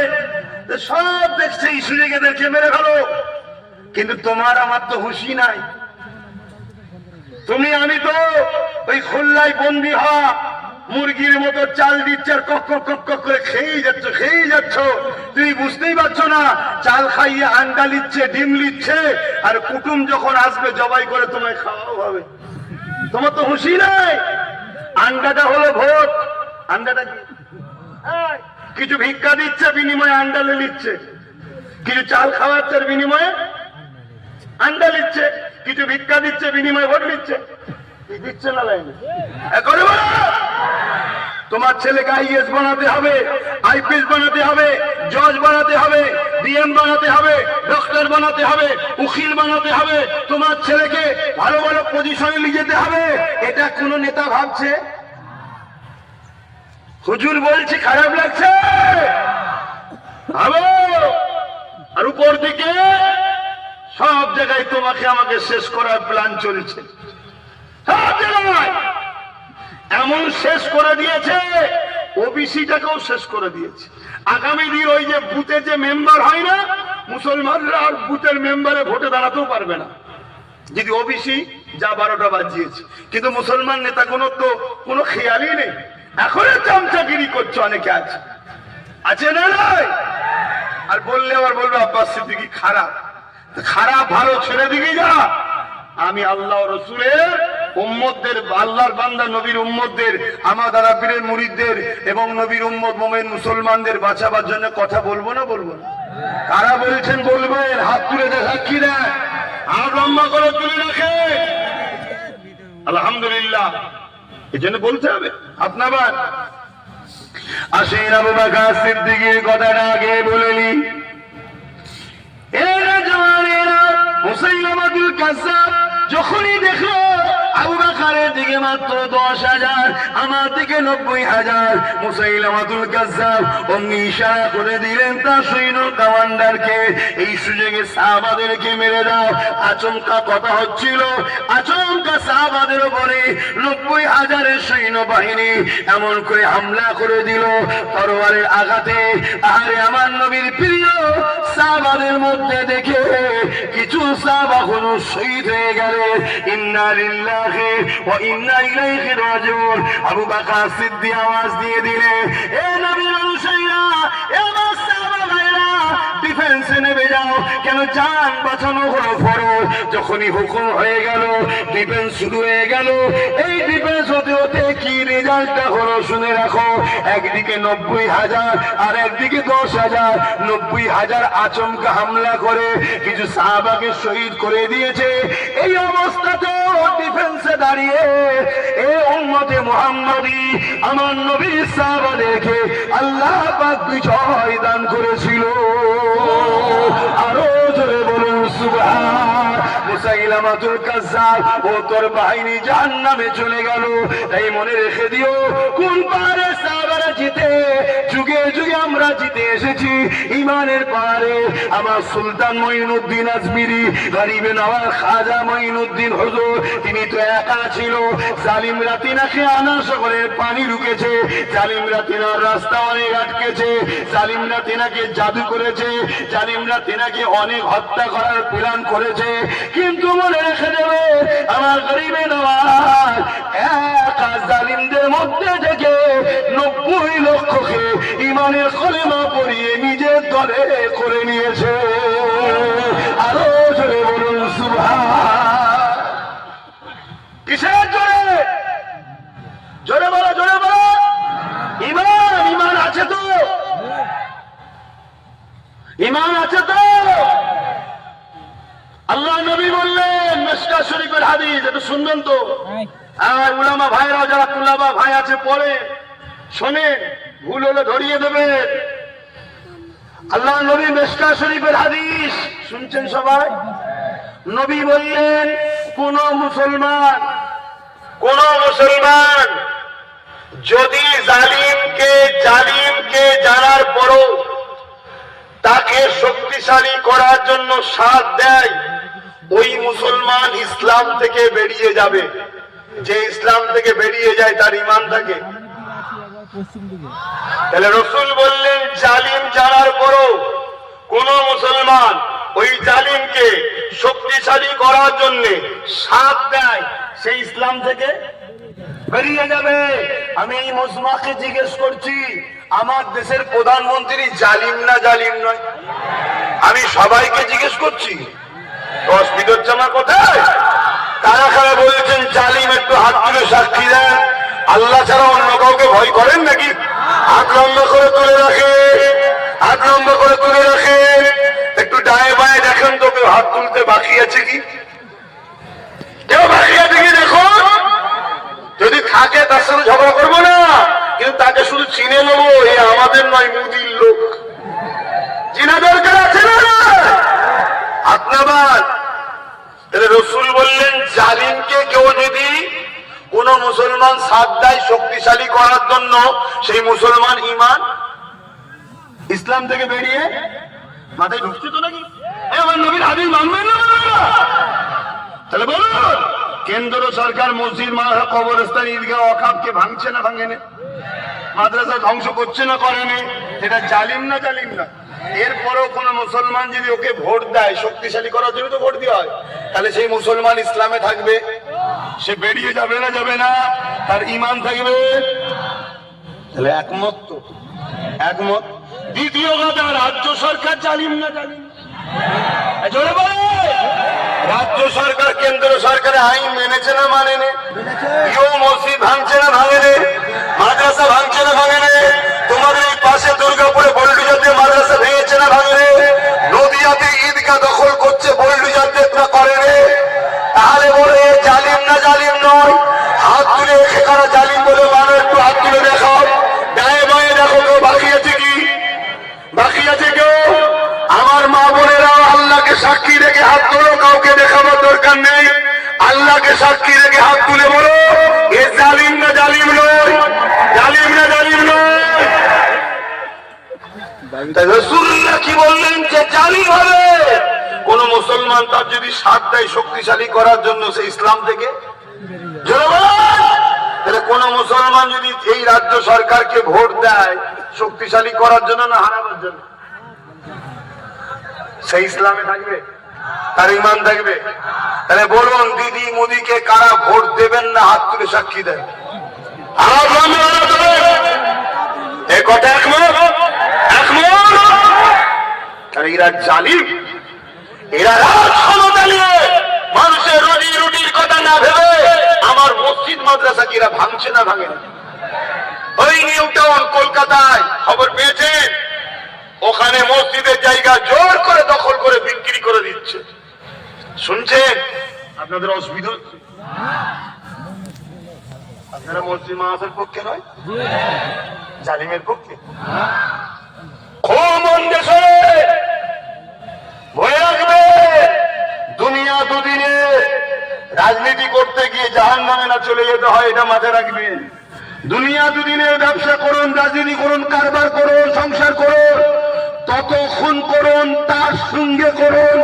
সব দেখছে এই সুযোগে দেখে মেরে ফেলো। কিন্তু তোমার আমার তো হুঁশি নাই। তুমি আমি তো ওই খুলনায় বন্দি হওয়া মুরগির মতো চাল দিচ্ছে আর কক কক কক কক করে খেয়েই যাচ্ছ, খেয়েই যাচ্ছ। তুমি বুঝতেই পারছো না, চাল খাইয়ে আন্ডা লিচ্ছে, ডিম লিচ্ছে, আর কুটুম যখন আসবে জবাই করে তোমায় খাওয়াও হবে। তোমার তো হুঁশি নাই। আন্ডাটা হলো ভোট। আন্ডাটা কি? কিছু ভিক্ষা দিচ্ছে, বিনিময়ে আন্ডালে নিচ্ছে। কিছু চাল খাওয়াচ্ছে, বিনিময়ে আন্ডা নিচ্ছে। কিছু ভিক্ষা দিচ্ছে, বিনিময়ে ভোট নিচ্ছে। কি দিচ্ছে না লাইনে? করে বলো, তোমার ছেলেকে আইএস বানাতে হবে, আইপিএস বানাতে হবে, জজ বানাতে হবে, ডিএম বানাতে হবে, ডক্টর বানাতে হবে, উকিল বানাতে হবে, তোমার ছেলেকে ভালো ভালো পজিশনে নিয়ে যেতে হবে। এটা কোন নেতা ভাবছে? হুজুর বলছি, খারাপ লাগছে? ভাবো। আর উপর দিকে সব জায়গায় তোমাকে আমাকে শেষ করার প্ল্যান চলছে। সব জায়গায় এমন শেষ করে দিয়েছে, ওবিসিটাকেও শেষ করে দিয়েছে। আগামী দিন ওই যে বুথে যে মেম্বার হয় না, মুসলমানরা আর বুথের মেম্বারে ভোটে দাঁড়াতেও পারবে না, যদি ওবিসি যা 12টা বাজিয়েছে। কিন্তু মুসলমান নেতা তো কোনো খেয়ালই নেই। এখনো চামচাগিরি করছে অনেকে, আছে না নাই? আর বললে আবার বলবে আব্বাস সিদ্দিকী খারাপ। খারাপ ভালো ছেড়ে দিকে যা। আমি আল্লাহ রসুলের উম্মতদের, আল্লাহর বান্দা নবীর উম্মতদের, আমার দ্বারা পীরের মুরিদদের এবং নবীর উম্মত মোমেন মুসলমানদের বাঁচাবার জন্য কথা বলবো না? বলবো না? কারা বলছেন বলবেন? হাত তুলে সাক্ষী দেয়, আর লম্বা করে তুলে রাখে। আলহামদুলিল্লাহ, এই জন্য বলতে হবে আপনার। আসেন আবু বকর সিদ্দিকের কথাটা আগে বলে নি। এরা জওয়ানেরা মুসাইলামাতুল কাজ্জাব যখনই দেখলো আবু বকরের দিকে মাত্র 10,000, আমার দিকে 90,000, মুসাইলামাতুল কাজ্জাব অমনি ইশারা করে দিলেন তার সৈন্য কমান্ডারকে, এই সুযোগে সাহাবাদেরকে মেরে দাও। আচমকা কথা হচ্ছিল, আচমকা সাহাবাদের উপরে 90,000 সৈন্য বাহিনী এমন করে হামলা করে দিল তরবারের আঘাতে। আরে আমার নবীর প্রিয় সাহাবাদের মধ্যে দেখে কিছু সাহাবা হলো শহীদ হয়ে গেল। ইন্না লিল্লাহি ওয়া ইন্না ইলাইহি রাজিউন। আবু বকর সিদ্দিক আওয়াজ দিয়ে দিলেন, এ নবীর অনুসারীরা, এ আমার সাহাবা ভাইরা, ডিফেন্সে নেমে যাও। কেন? জান বাঁচানো হলো ফরজ। যখনই হুকুম হয়ে গেল, ডিফেন্স শুরু হয়ে গেল। এই ডিফেন্স হতে হতে কি রেজাল্টটা হলো শুনে রাখো। একদিকে 90,000 আর একদিকে 10,000। 90,000 আচমকা হামলা করে কিছু সাহাবাকে শহীদ করে দিয়েছে। এই অবস্থাতে ডিফেন্সে দাঁড়িয়ে এই উম্মতে মুহাম্মাদি আমার নবীর সাহাবাদেরকে আল্লাহ পাক বিজয় দান করেছিল। আরো জোরে বলুন সুবহান। মুসাইলামাতুল কাজ্জাব ও তোর বাহিনী জাহান্নামে চলে গেল। তাই মনে রেখে দিও, কোন পারে সাহাবারা জিতে, যুগে যুগে আমরা জিতে এসেছি ইমানের পারে। আমার সুলতান মঈনুদ্দিন আজমিরি, গরিবে নওয়াজ খাজা মঈনুদ্দিন হুজুর, তিনি তো একা ছিল। জালিমরা তিনাকে আনা শহরের পানি ঢুকেছে, জালিমরা তিনার রাস্তা অনেক আটকেছে, জালিমরা তিনাকে জাদু করেছে, জালিমরা তিনাকে অনেক হত্যা করার প্ল্যান করেছে। কিন্তু মনে রেখে দেবে, আমার গরিবে নওয়াজ একা জালিমদের মধ্যে থেকে 90 লক্ষকে ইমানের কলেমা পড়িয়ে নিজের দলে করে নিয়েছে। আরো জোরে বলুন সুবহান। কিসের জোরে? জোরে বলো, জোরে বলো। ইমান, ইমান আছে তো? ইমান আছে তো? আল্লাহ নবী বললেন, মিশকাত শরীফের হাদিস, এটা শুনবেন তো? আর উলামা ভাইরা, যারা তুলাবা ভাই আছে পড়ে শোনেন, ভুল হলে ধরিয়ে দেবেন। আল্লাহ নবী মিশকাত শরীফের হাদিস শুনছেন সবাই? নবী বললেন, কোন মুসলমান যদি জালিমকে জানার পরও তাকে শক্তিশালী করার জন্য সাথ দেয়, ওই মুসলমান ইসলাম থেকে বেরিয়ে যাবে। যে ইসলাম থেকে বেরিয়ে যায় তার ঈমান থাকে। তাহলে রাসূল বললেন, জালিম জানার পরও কোন মুসলমান ওই জালিমকে শক্তিশালী করার জন্য সাথ দেয়, সেই ইসলাম থেকে বেরিয়ে যাবে। আমি এই মজমাকে জিজ্ঞেস করছি, আমার দেশের প্রধানমন্ত্রী জালিম না জালিম নয়? আমি সবাইকে জিজ্ঞেস করছি, অসুবিধা হচ্ছে আমার কোথায়? কারা কারা বলছেন জালিম? একটু হাত তুলে সাক্ষী দেন। আল্লাহ ছাড়া অন্য কাউকে ভয় করেন নাকি? হাত লম্বা করে তুলে রাখে, হাত লম্বা করে তুলে রাখে। একটু ডায়ে বায়ে দেখেন তো কেউ হাত তুলতে বাকি আছে কি, কেউ বাকি আছে কি দেখো। যদি থাকে তার সাথে ঝগড়া করবো না, কিন্তু তাকে শুধু চিনে নেবো, এ আমাদের নয়, মুদির লোক। চিনা দরকার আছে না? আপনার রসুল বললেন, জালিমকে কেউ যদি কোন মুসলমান সাথ দেয় শক্তিশালী করার জন্য, সেই মুসলমান ঈমান ইসলাম থেকে বেরিয়ে মাথায় ঢুকছে তো নাকি? আমার নবীর হাদিস মানবেন না? তাহলে বলুন, কেন্দ্র সরকার মসজিদ, মাদ্রাসা, কবরস্থান, ঈদগাহ, ওয়াকফকে ভাঙছে না ভাঙেনি? মাদ্রাসা ধ্বংস করছে না করেনি? এটা জালিম না জালিম না? এরপরেও কোন মুসলমান যদি ওকে ভোট দেয় শক্তিশালী করার জন্য, তো ভোট দেওয়া হয়, তাহলে সেই মুসলমান ইসলামে থাকবে? সে বেরিয়ে যাবে না যাবে না? তার ঈমান থাকবে? তাহলে একমত তো? একমত। দ্বিতীয় কথা, রাজ্য সরকার জালিম না জালিম? জোরে বলে। রাজ্য সরকার কেন্দ্র সরকারের আইন মেনেছে না মানেনি? কেউ মসজিদ ভাঙছে না ভাঙেনি? মাদ্রাসা ভাঙছে না ভাঙেনি? তোমাদের এই পাশে দুর্গাপুরে বল্ডুজাতে মাদ্রাসা ভেঙেছে না ভাঙেনি? নদিয়াতে ঈদগাহ দখল করছে বল্ডুজাতে না করেনি? তাহলে বলে জালিম না জালিম নয়? হাত তুলে রেখে কারা জালিম বলে মানে? একটু হাত তুলে দেখাও, গায়ে বায়ে দেখো কেউ বাকি আছে কি? বাকি আছে কেউ? আমার মা বোনেরা, আল্লাহকে সাক্ষী রেখে হাত তোলো, কাউকে দেখাবার দরকার নেই। আল্লাহকে সাক্ষী রেখে হাত তুলে বলো, এ জালিম না জালিম নয়? জালিম না জালিম নয়? রাসূলুল্লাহ কি বললেন? যে জালিম হবে কোন মুসলমান, তার যদি সাথ দেয় শক্তিশালী করার জন্য, সে ইসলাম থেকে তাহলে কোন মুসলমান যদি এই রাজ্য সরকারকে ভোট দেয় শক্তিশালী করার জন্য না হারানোর জন্য, সে ইসলামে থাকবে? তার ঈমান থাকবে? তাহলে বলুন, দিদি মোদিকে কারা ভোট দেবেন না? হাত তুলে সাক্ষী দেয়। এই কথা একমত? একমত? এরা জালিম, এরা রাজ ক্ষমতা নিয়ে মানুষের রুজি রুটির কথা না ভেবে আমার মসজিদ মাদ্রাসা কিরা ভাঙছে না ভাঙে না? ওই নিউ টাউন কলকাতায় খবর পেয়েছেন, ওখানে মসজিদের জায়গা জোর করে দখল করে বিক্রি করে দিচ্ছে। শুনছেন? আপনাদের অসুবিধা হচ্ছে? আপনারা মসজিদ মাদ্রাসার পক্ষে নয়, জালিমের পক্ষে? খুব মন দেশে ভয় রাখবে, দুনিয়া দুদিনে রাজনীতি করতে গিয়ে জাহান্নামে না চলে যেতে হয়, এটা মাথায় রাখবেন। দুনিয়া দুদিনে ব্যবসা করুন, রাজনীতি করুন, কারবার করুন, সংসার করুন, ততক্ষণ করুন, তার সঙ্গে করুন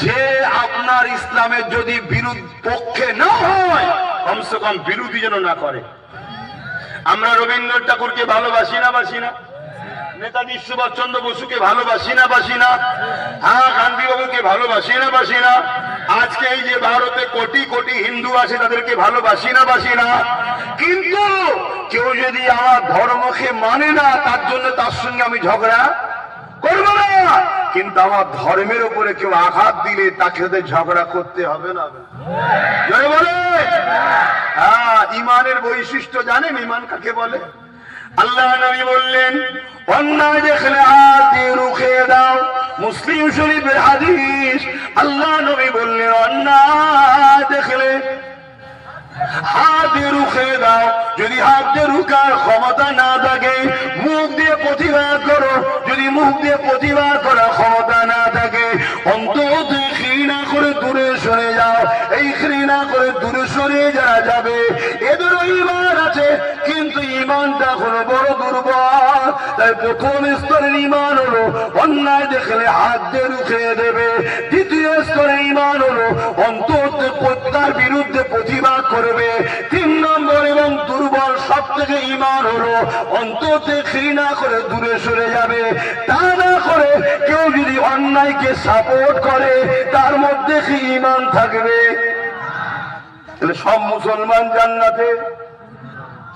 যে আপনার ইসলামের যদি বিরোধ পক্ষে না হয়, কমসে কম বিরোধী যেন না করে। আমরা রবীন্দ্রনাথ ঠাকুরকে ভালোবাসি না বাসি না? নেতাজি সুভাষচন্দ্র বসুকে ভালোবাসি না বাসি না? হ্যাঁ, গান্ধী বাবুকে ভালোবাসি না বাসি না? আজকে এই যে ভারতে কোটি কোটি হিন্দু আছে, তাদেরকে ভালোবাসি না বাসি না? কিন্তু কেউ যদি আমার ধর্মকে মানে না, তার জন্য তার সঙ্গে আমি ঝগড়া করব না। কিন্তু আমার ধর্মের উপরে কেউ আঘাত দিলে তাকে সাথে ঝগড়া করতে হবে না? বলে। হ্যাঁ, ইমানের বৈশিষ্ট্য জানেন? ইমান কাকে বলে? আল্লাহ নবী বললেন, অন্যায় দেখলে হাত দিয়ে রুখে দাও। মুসলিম শরীফের হাদিস। আল্লাহ নবী বললেন, অন্যায় দেখলে হাত দিয়ে রুখে দাও। যদি হাত দিয়ে রুখার ক্ষমতা না থাকে, মুখ দিয়ে প্রতিবাদ করো। যদি মুখ দিয়ে প্রতিবাদ করার ক্ষমতা না থাকে, অন্তত ঘৃণা করে দূরে সরে যাও। এই ঘৃণা করে দূরে সরে যারা যাবে, এদেরও ঈমান আছে, কিন্তু ঈমানটা হলো বড় দুর্বল। তাই প্রথম স্তরের ঈমান হলো অন্যায় দেখলে হাত দিয়ে রুখে দেবে। দ্বিতীয় স্তরের ঈমান হলো অন্তত তার বিরুদ্ধে প্রতিবাদ করবে। 3 নম্বর এবং দুর্বল সব থেকে ঈমান হলো অন্তত ঘৃণা করে দূরে সরে যাবে। তা না করে কেউ যদি অন্যায়কে সাপোর্ট করে, তার মধ্যে কি ঈমান থাকবে? তাহলে সব মুসলমান জান্নাতে?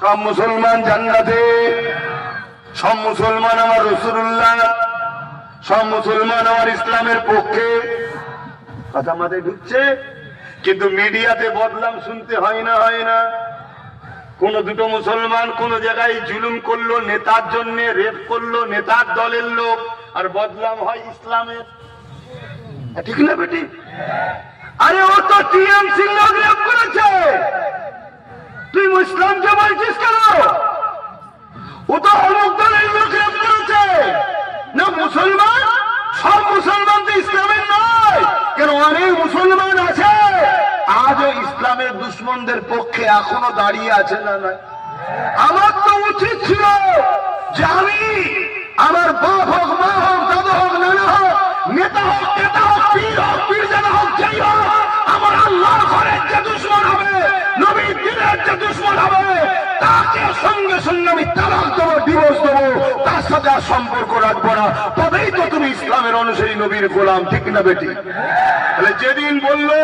সব মুসলমান জান্নাতে? সব মুসলমান আমার রাসূলুল্লাহ? সব মুসলমান আমার ইসলামের পক্ষে? কথা মাথায় ঢুকছে? কিন্তু মিডিয়াতে বদনাম শুনতে হয় না? হয় না? কোন দুটো মুসলমান কোন জায়গায় জুলুম করলো, নেতার জন্য রেপ করলো, নেতার দলের লোক, আর বদনাম হয় ইসলামের। ঠিক না বেটি? আরে ও তো টিএমসি লোক রেপ করেছে, তুই ইসলামকে বলছিস কেন? ও তো অমুক দলের লোক রেপ করেছে না। মুসলমান, সব মুসলমান তো ইসলামের নয় কেন? অনেক মুসলমান আছে আজও ইসলামের দুশ্মনদের পক্ষে এখনো দাঁড়িয়ে আছে না? নয়, আমার তো উচিত ছিল যে আমি আমার বাপ হোক, মা হোক, দাদা হোক, নানা হোক, নেতা হোক, নেতা হোক, পীর হোক, পীরজাদা হোক, যাই হোক, আমার আল্লাহর ঘরের যে দুশ্মন হবে, নবীর দিনের যে দুশ্মন হবে, তাকে সঙ্গে সঙ্গে আমি তালাক দেবো, ডিভোর্স দেবো, তার সাথে আর সম্পর্ক রাখবো না। তবেই তো তুমি ইসলামের অনুসারী, নবীর গোলাম। ঠিক না বেটি? তাহলে যেদিন বললো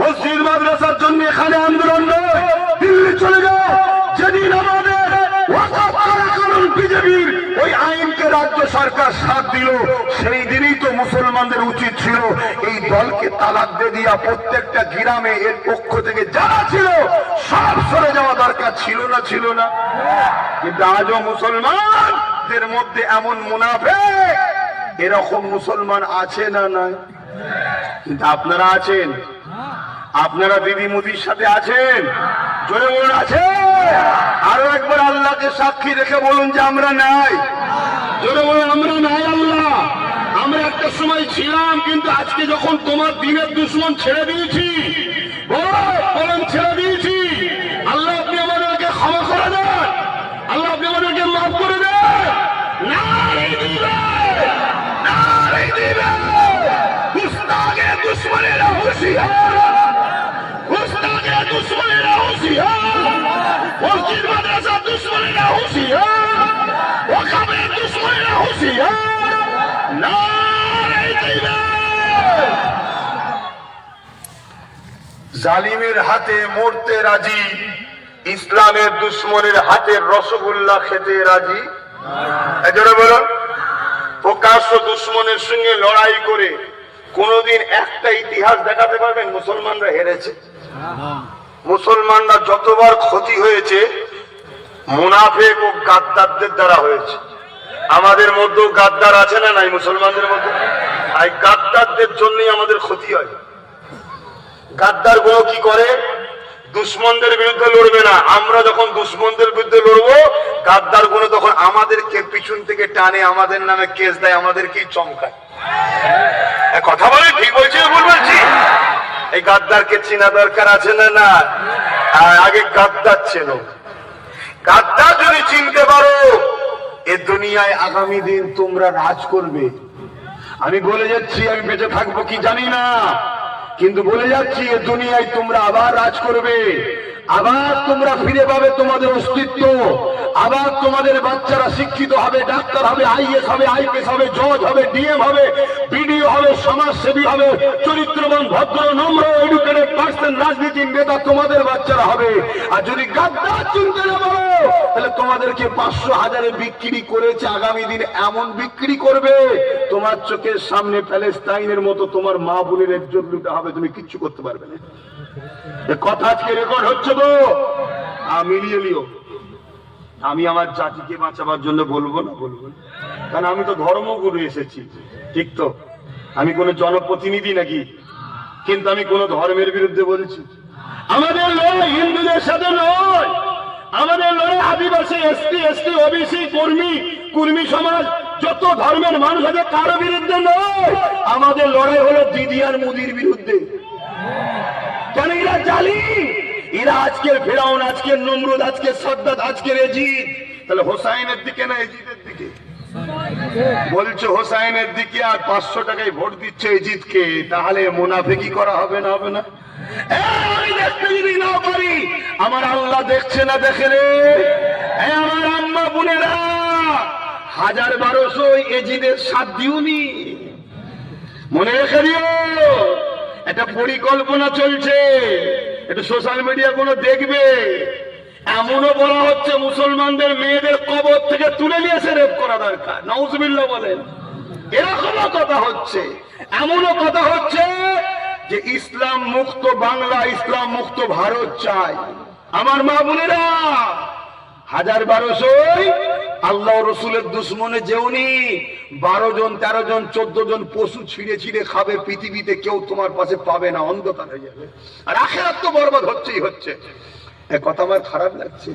মসজিদ মাদ্রাসার জন্য এখানে আন্দোলন নয়, দিল্লি চলে যাও, যেদিন আমাদের ওয়াকফ কানুন বিজেপির ওই আইনকে রাজ্য সরকার সাথ দিল, সেই দিনই তো মুসলমানদের উচিত ছিল এই দলকে তালাক দিয়ে দিয়া প্রত্যেকটা গ্রামে এর পক্ষ থেকে যারা ছিল সব সরে যাওয়া দরকার ছিল না? ছিল না? কিন্তু আজও মুসলমানদের মধ্যে এমন মুনাফিক, এরকম মুসলমান আছে না? নয়, কিন্তু আপনারা আছেন, আপনারা দিদি মোদির সাথে আছেন, জোরে বলুন আছে। আরো একবার আল্লাহকে সাক্ষী রেখে বলুন যে আমরা নাই। জোরে বলুন আমরা নাই। আল্লাহ, আমরা একটা সময় ছিলাম, কিন্তু আজকে যখন তোমার দিনের দুশ্মন ছেড়ে দিয়েছি, বলেন ছেড়ে দিয়েছি, আল্লাহ আপনি আমাদেরকে ক্ষমা করে দেন, আল্লাহ আপনি আমাদেরকে মাফ করে দেন। নারে দিবে, নারে দিবে, গুস্তাখে দুশ্মনেরা হুঁশিয়ার, গুস্তাখে দুশ্মনেরা হুঁশিয়ার, মসজিদ মাদ্রাসা দুশ্মনেরা হুঁশিয়ার, ওয়াকফের দুশ্মনেরা হুঁশিয়ার। নারে দিবে। জালিমের হাতে মরতে রাজি, ইসলামের দুশ্মনের হাতের রসগোল্লা খেতে রাজি। এজন্য বলো, প্রকাশ্য দুশ্মনের সঙ্গে লড়াই করে কোনদিন একটা ইতিহাস দেখাতে পারবেন মুসলমানরা হেরেছে? মুসলমানরা যতবার ক্ষতি হয়েছে মুনাফিক ও গাদ্দারদের দ্বারা হয়েছে। আমাদের মধ্যেও গাদ্দার আছে না নাই? মুসলমানদের মধ্যে এই গাদ্দারদের জন্যই আমাদের ক্ষতি হয়। গাদ্দার গুলো কি করে? দুশ্মনদের বিরুদ্ধে লড়বে না, আমরা যখন দুশ্মনদের বিরুদ্ধে লড়বো, গাদ্দার গুলো তখন আমাদেরকে পিছন থেকে টানে, আমাদের নামে কেস দেয়, আমাদেরকেই চমকায়। কথা বলে ঠিক বলছি, ভুল বলছি? এই গাদ্দারকে চেনা দরকার আছে না? না, আগে গাদ্দার চেনো। গাদ্দার যদি চিনতে পারো, এ দুনিয়ায় আগামী দিন তোমরা রাজ করবে। আমি বলে যাচ্ছি, আমি বেঁচে থাকবো কি জানি না, কিন্তু বলে যাচ্ছি এ দুনিয়ায় তোমরা আবার রাজ করবে, আবার তোমরা ফিরে পাবে তোমাদের অস্তিত্ব, আবার তোমাদের বাচ্চারা শিক্ষিত হবে, ডাক্তার হবে, আইএস হবে, আইপিএস হবে, জজ হবে, ডিএম হবে, বিডিও হবে, সমাজসেবী হবে, চরিত্রবান, ভদ্র, নম্র, এডুকেটেড পার্সন, রাজনীতির নেতা তোমাদের বাচ্চারা হবে। আর যদি গাদ্দার চিনতে না পারো, তাহলে তোমাদেরকে 500,000-এ বিক্রি করেছে, আগামী দিন এমন বিক্রি করবে তোমার চোখের সামনে প্যালেস্টাইনের মতো তোমার মা বোনের ইজ্জত লুটা হবে, তুমি কিচ্ছু করতে পারবে না। কথা আজকে রেকর্ড হচ্ছে তো, মিলিয়ে নিও। আমি আমার জাতিকে বাঁচাবার জন্য বলবো না, কারণ আমি তো ধর্মগুরু এসেছি, ঠিক তো? আমি কোন জনপ্রতিনিধি নাকি? কিন্তু আমি কোন ধর্মের বিরুদ্ধে বলছি? আমাদের লড়াই হিন্দুদের সাথে নয়, আমাদের লড়াই আদিবাসী, এসটি, ওবিসি, কুর্মী সমাজ, যত ধর্মের মানুষ আছে কারো বিরুদ্ধে নয়। আমাদের লড়াই হলো দিদি আর মোদির বিরুদ্ধে। কেন? এরা জালিম, এরা আজকের ফেরাউন, আজকের নমরুদ, আজকের সাদ্দাত, আজকের এজিদ। তাহলে হোসাইনের দিকে না এজিদের দিকে? বলছে হোসাইনের দিকে, আর 500 টাকায় ভোট দিচ্ছে এজিদকে। তাহলে মুনাফিকি করা হবে না? হবে না? আমি দেখতে যদি না পারি, আমার আল্লাহ দেখছে না? দেখে রে আমার আম্মা বোনেরা, 1000-1200 এজিদের সাথ দিওনি, মনে রেখে দিও। একটা পরিকল্পনা চলছে, এটা সোশ্যাল মিডিয়া গুলো দেখবে। এমনও বলা হচ্ছে মুসলমানদের মেয়েদের কবর থেকে তুলে নিয়ে এসে রেপ করা দরকার। নাউজুবিল্লাহ বলেন। এরকমও কথা হচ্ছে, এমনও কথা হচ্ছে যে ইসলাম মুক্ত বাংলা, ইসলাম মুক্ত ভারত চাই। আমার মা বোনেরা, 1200 আল্লাহ রসুলের দুশ্মনে যেওনি 12 জন 13 জন 14 জন পশু ছিঁড়ে ছিঁড়ে খাবে, পৃথিবীতে কেউ তোমার পাশে পাবে না, অন্ধকার হয়ে যাবে। আর আখিরাত তো বরবাদ হচ্ছেই হচ্ছে। এ কথা আমার খারাপ লাগছে?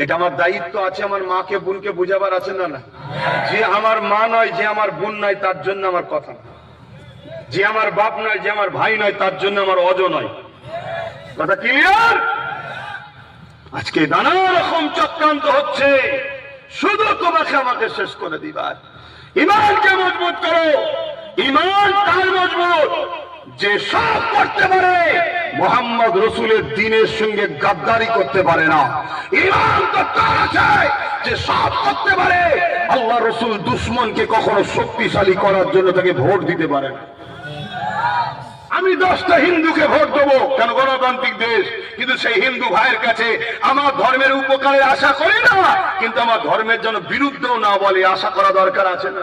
এটা আমার দায়িত্ব আছে, আমার মাকে বোনকে বোঝাবার আছে না? না, যে আমার মা নয়, যে আমার বোন নয়, তার জন্য আমার কথা না। যে আমার বাপ নয়, যে আমার ভাই নয়, তার জন্য আমার অজ নয়। কথা ক্লিয়ার? আজকে নানা রকম চক্রান্ত হচ্ছে শুধু তোমাকে আমাকে শেষ করে দিবার। ঈমানকে মজবুত করো। ঈমান তার মজবুত যে সব করতে পারে, মুহাম্মদ রাসূলের দ্বীনের সঙ্গে গাদ্দারি করতে পারে না। ঈমান তো তার আছে যে সব করতে পারে, আল্লাহ রাসূল দুশমনকে কখনো শক্তিশালী করার জন্য তাকে ভোট দিতে পারে না। আমি 10টা হিন্দুকে ভোট দেবো, কেন গণতান্ত্রিক দেশ, কিন্তু সেই হিন্দু ভাইয়ের কাছে আমার ধর্মের উপকারের আশা করি না, কিন্তু আমার ধর্মের জন্য বিরুদ্ধেও না বলে আশা করা দরকার আছে না?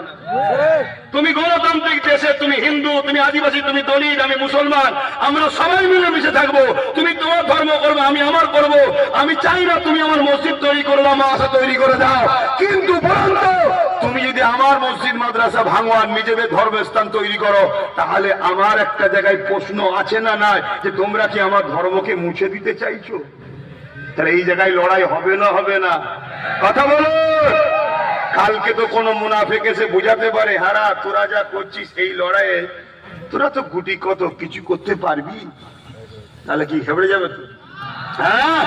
তুমি গণতান্ত্রিক দেশে, তুমি হিন্দু, তুমি আদিবাসী, তুমি দলিত, আমি মুসলমান, আমরা সবাই মিলে মিশে থাকবো। তুমি তোমার ধর্ম করবে, আমি আমার করব। আমি চাই না তুমি আমার মসজিদ তৈরি করবো, আমার আশা তৈরি করে দাও, কিন্তু বরঞ্চ তুমি যদি আমার মসজিদ মাদ্রাসা ভাঙো আর নিজেদের ধর্মস্থান তৈরি করো, তাহলে আমার একটা জায়গায় প্রশ্ন আছে না নাই যে তোমরা কি আমার ধর্মকে মুছে দিতে চাইছো? তাহলে এই জায়গায় লড়াই হবে না? হবে না? কথা বলো। কালকে তো কোনো মুনাফিক এসে বুঝাতে পারে, হারা তোরা যা করছিস এই লড়াইয়ে, তোরা তো গুটি কত কিছু করতে পারবি, তাহলে কি ঘেবড়ে যাবে তো? হ্যাঁ,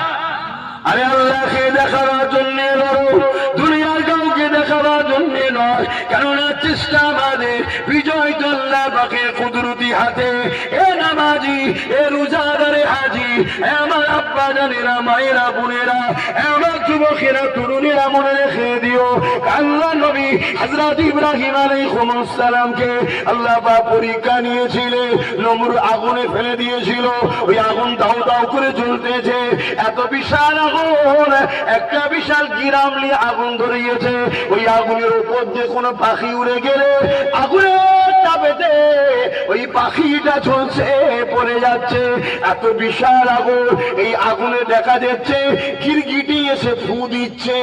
আরে আল্লাহকে দেখাবার জন্য লড়ো, দুনিয়ার কাউকে দেখাবার জন্য নয়। কেননা চেষ্টা বাদে বিজয় তো আল্লাহ পাকের কুদরতি হাতে। এ নামাজি, এ রোজাদারে হাজি, এ আমার আব্বা জানেরা, মায়েরা, বোনেরা, আমার যুবকেরা, তরুণীরা, মনে রেখে দিও, আল্লাহ নবী হযরত ইব্রাহিম আলাইহিস সালামকে আল্লাহ পাক পরীক্ষা নিয়েছিলেন, নমরুদ আগুনে ফেলে দিয়েছিল। ওই আগুন দাউ দাউ করে জ্বলতেছে, এত বিশাল আগুন, একটা বিশাল গিরামলি আগুন ধরিয়েছে। ওই আগুনের উপর দিয়ে কোনো পাখি উড়ে গেলে আগুনের তাপেতে ওই পাখিটা ঝলসে পড়ে যাচ্ছে। এত বিশাল আগুন, এই আগুনে দেখা যাচ্ছে গিরগিটি এসে ফু দিচ্ছে।